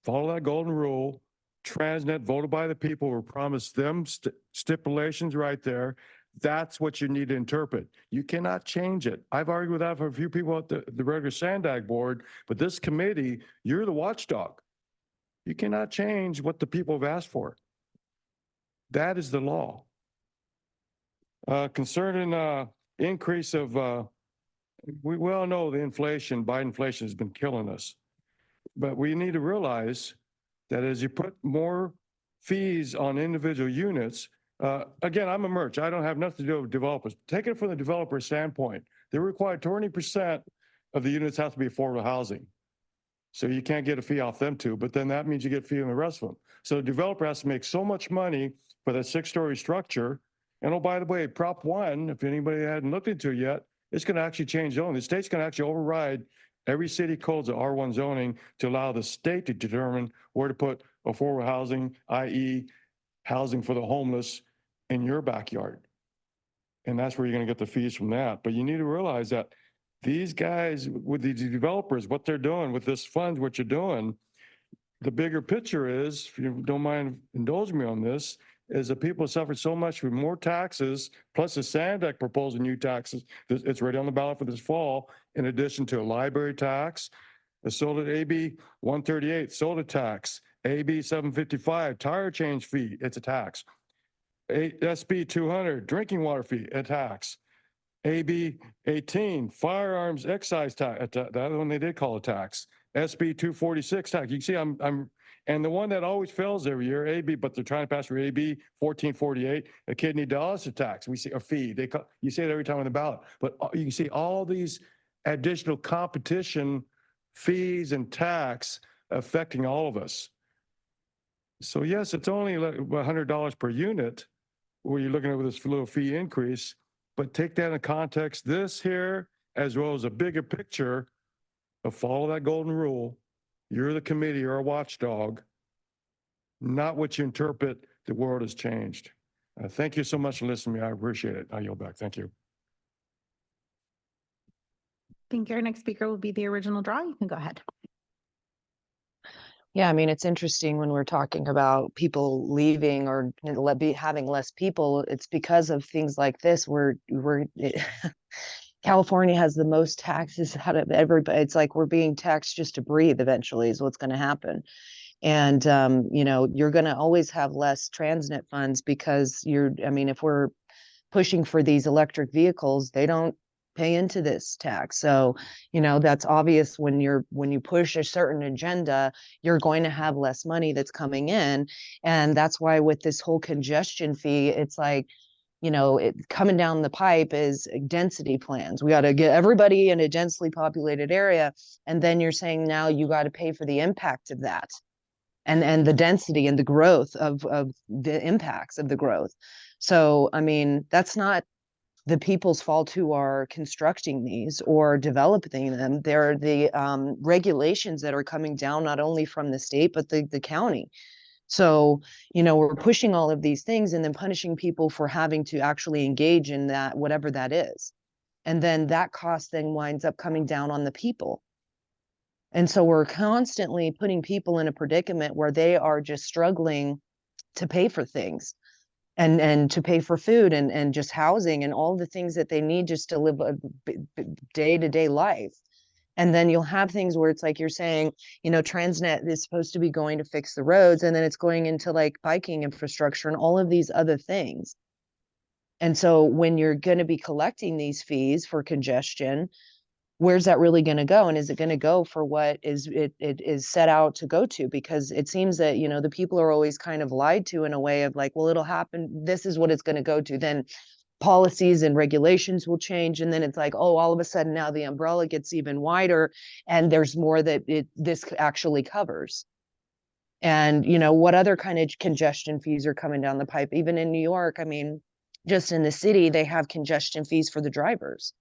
Follow that golden rule. TransNet voted by the people who promised them stipulations right there. That's what you need to interpret. You cannot change it. I've argued with that for a few people at the regular SANDAG board, but this committee, you're the watchdog. You cannot change what the people have asked for. That is the law. Concerning increase of, we well know the inflation, Biden inflation has been killing us. But we need to realize that as you put more fees on individual units, again, I'm a merchant. I don't have nothing to do with developers. Take it from the developer standpoint. They require 20% of the units have to be affordable housing. So you can't get a fee off them too, but then that means you get a fee on the rest of them. So the developer has to make so much money for that 6-story structure. And oh, by the way, Prop 1, if anybody hadn't looked into it yet, it's going to actually change zoning. The state's going to actually override Every city codes are R1 zoning to allow the state to determine where to put affordable housing, i.e. housing for the homeless in your backyard. And that's where you're going to get the fees from that. But you need to realize that these guys with these developers, what they're doing with this fund, what you're doing, the bigger picture is, if you don't mind indulging me on this, is that people suffered so much with more taxes, plus the SANDAG proposing new taxes. It's ready on the ballot for this fall, in addition to a library tax, the soda AB 138 soda tax, AB 755 tire change fee, it's a tax. SB 200 drinking water fee, a tax. AB 18 firearms excise tax, that one they did call a tax. SB 246 tax. You can see and the one that always fails every year, AB, but they're trying to pass for AB 1448, a kidney dialysis tax. We see a fee. You see it every time on the ballot, but you can see all these additional competition fees and tax affecting all of us. So yes, it's only like $100 per unit where you're looking at this little fee increase, but take that in context, this here, as well as a bigger picture of follow that golden rule. You're the committee, you're a watchdog, not what you interpret. The world has changed. Thank you so much for listening to me. I appreciate it. I yield back. Thank you. Thank you. Our next speaker will be the original draw. You can go ahead. Yeah, I mean, it's interesting when we're talking about people leaving or having less people, it's because of things like this California has the most taxes out of everybody. It's like we're being taxed just to breathe eventually is what's going to happen. And, you know, you're going to always have less TransNet funds because if we're pushing for these electric vehicles, they don't pay into this tax. So, you know, that's obvious when you push a certain agenda, you're going to have less money that's coming in. And that's why with this whole congestion fee, it's like, you know, coming down the pipe is density plans. We got to get everybody in a densely populated area. And then you're saying now you got to pay for the impact of that and the density and the growth of the impacts of the growth. So, I mean, that's not the people's fault who are constructing these or developing them. They're the regulations that are coming down not only from the state, but the county. So, you know, we're pushing all of these things and then punishing people for having to actually engage in that, whatever that is. And then that cost then winds up coming down on the people. And so we're constantly putting people in a predicament where they are just struggling to pay for things and to pay for food and just housing and all the things that they need just to live a day-to-day life. And then you'll have things where it's like you're saying, you know, TransNet is supposed to be going to fix the roads, and then it's going into like biking infrastructure and all of these other things. And so when you're going to be collecting these fees for congestion, where's that really going to go? And is it going to go for what it is set out to go to? Because it seems that, you know, the people are always kind of lied to in a way of like, well, it'll happen. This is what it's going to go to. Then policies and regulations will change. And then it's like, oh, all of a sudden now the umbrella gets even wider and there's more that this actually covers. And, you know, what other kind of congestion fees are coming down the pipe? Even in New York, I mean, just in the city, they have congestion fees for the drivers.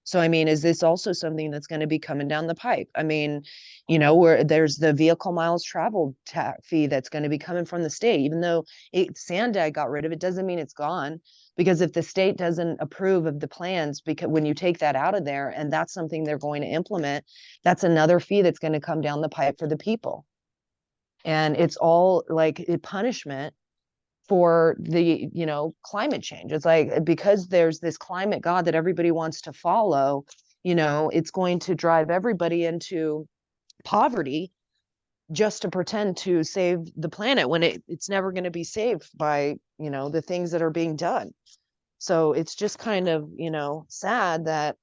So, I mean, is this also something that's going to be coming down the pipe? I mean, you know, where there's the vehicle miles traveled fee that's going to be coming from the state, even though SANDAG got rid of it, doesn't mean it's gone. Because if the state doesn't approve of the plans, because when you take that out of there and that's something they're going to implement, that's another fee that's going to come down the pipe for the people. And it's all like a punishment for the, you know, climate change. It's like, because there's this climate God that everybody wants to follow, you know, it's going to drive everybody into poverty just to pretend to save the planet when it's never going to be saved by, you know, the things that are being done. So it's just kind of, you know, sad that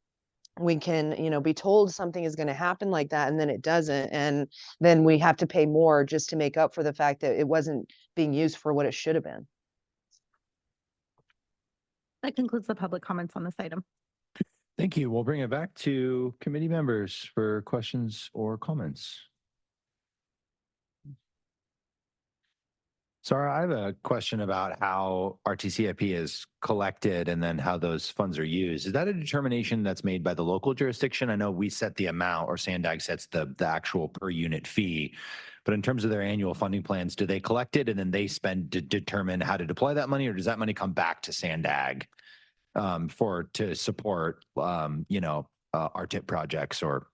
we can, you know, be told something is going to happen like that and then it doesn't. And then we have to pay more just to make up for the fact that it wasn't being used for what it should have been. That concludes the public comments on this item. Thank you. We'll bring it back to committee members for questions or comments. Sarah, I have a question about how RTCIP is collected and then how those funds are used. Is that a determination that's made by the local jurisdiction? I know we set the amount, or SANDAG sets the actual per unit fee, but in terms of their annual funding plans, do they collect it and then they spend to determine how to deploy that money, or does that money come back to SANDAG to support RTIP projects or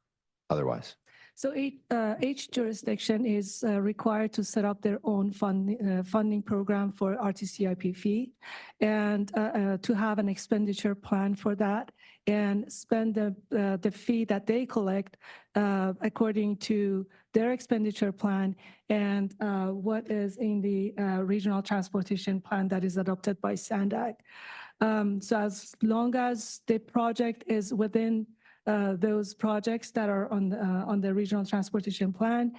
otherwise? So each jurisdiction is required to set up their own funding program for RTCIP fee, and to have an expenditure plan for that, and spend the fee that they collect according to their expenditure plan and what is in the regional transportation plan that is adopted by SANDAG. So as long as the project is within those projects that are on the regional transportation plan,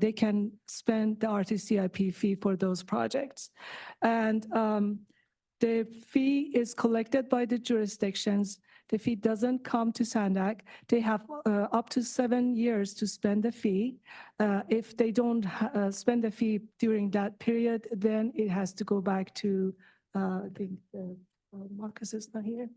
they can spend the RTCIP fee for those projects. And the fee is collected by the jurisdictions. The fee doesn't come to SANDAG. They have up to 7 years to spend the fee. If they don't spend the fee during that period, then it has to go back to, I think Marcus is not here.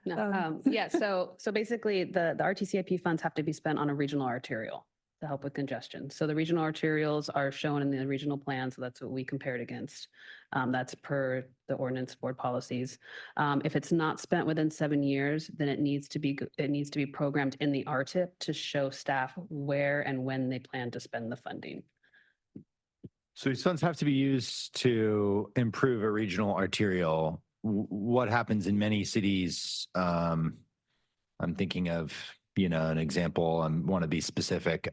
No, yeah, so basically the RTCIP funds have to be spent on a regional arterial to help with congestion. So the regional arterials are shown in the regional plan, so that's what we compared against. That's per the ordinance board policies. If it's not spent within 7 years, then it needs to be programmed in the RTIP to show staff where and when they plan to spend the funding. So these funds have to be used to improve a regional arterial. What happens in many cities? I'm thinking of, an example. I want to be specific.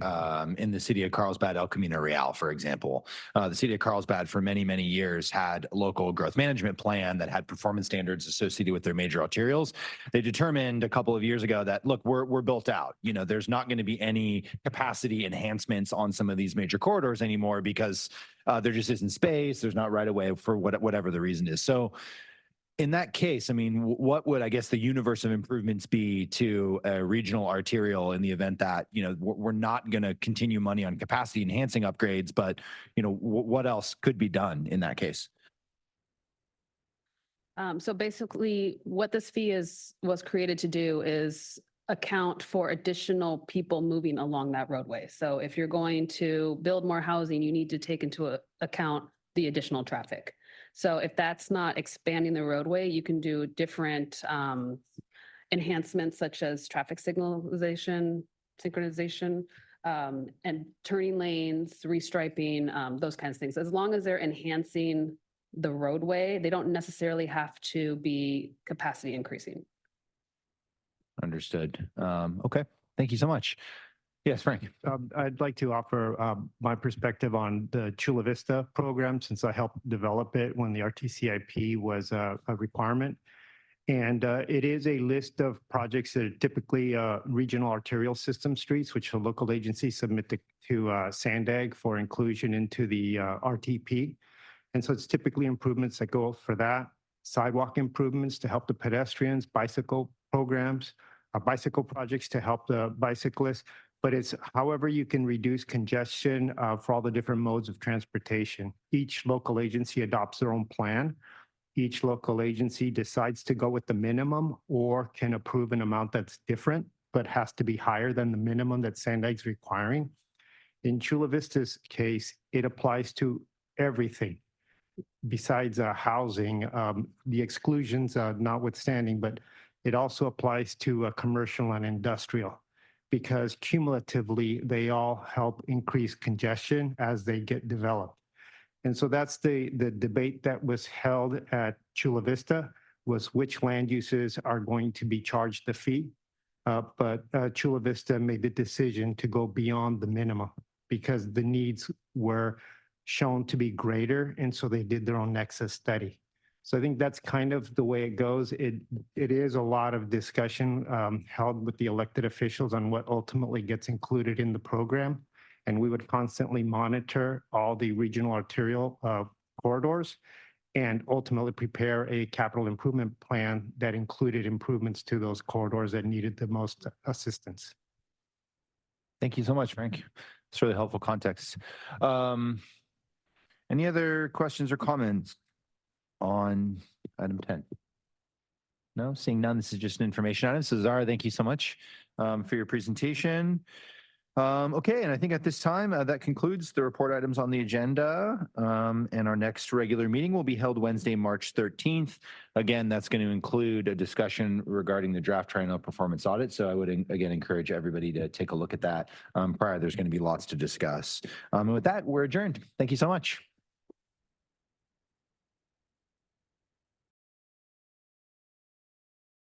In the city of Carlsbad, El Camino Real, for example, the city of Carlsbad for many, many years had a local growth management plan that had performance standards associated with their major arterials. They determined a couple of years ago that, look, we're built out. There's not going to be any capacity enhancements on some of these major corridors anymore because there just isn't space. There's not right away for whatever the reason is. So in that case, I mean, what would, I guess, the universe of improvements be to a regional arterial in the event that, we're not going to continue money on capacity enhancing upgrades, but, what else could be done in that case? So basically what this fee was created to do is account for additional people moving along that roadway. So if you're going to build more housing, you need to take into account the additional traffic. So if that's not expanding the roadway, you can do different enhancements such as traffic synchronization, and turning lanes, restriping, those kinds of things. As long as they're enhancing the roadway, they don't necessarily have to be capacity increasing. Understood. Okay. Thank you so much. Yes, Frank. I'd like to offer my perspective on the Chula Vista program, since I helped develop it when the RTCIP was a requirement. And it is a list of projects that are typically regional arterial system streets, which a local agency submit to SANDAG for inclusion into the RTP. And so it's typically improvements that go for that, sidewalk improvements to help the pedestrians, bicycle programs, bicycle projects to help the bicyclists. But it's however you can reduce congestion for all the different modes of transportation. Each local agency adopts their own plan. Each local agency decides to go with the minimum or can approve an amount that's different, but has to be higher than the minimum that SANDAG's requiring. In Chula Vista's case, it applies to everything besides housing, the exclusions notwithstanding, but it also applies to commercial and industrial, because cumulatively they all help increase congestion as they get developed. And so that's the debate that was held at Chula Vista, was which land uses are going to be charged the fee. But Chula Vista made the decision to go beyond the minimum because the needs were shown to be greater. And so they did their own nexus study. So I think that's kind of the way it goes. It is a lot of discussion held with the elected officials on what ultimately gets included in the program. And we would constantly monitor all the regional arterial corridors and ultimately prepare a capital improvement plan that included improvements to those corridors that needed the most assistance. Thank you so much, Frank. It's really helpful context. Any other questions or comments on item 10? No, seeing none, this is just an information item. So Zara, thank you so much for your presentation. Okay, and I think at this time, that concludes the report items on the agenda. And our next regular meeting will be held Wednesday, March 13th. Again, that's going to include a discussion regarding the draft triennial performance audit. So I would, again, encourage everybody to take a look at that prior. There's going to be lots to discuss. And with that, we're adjourned. Thank you so much.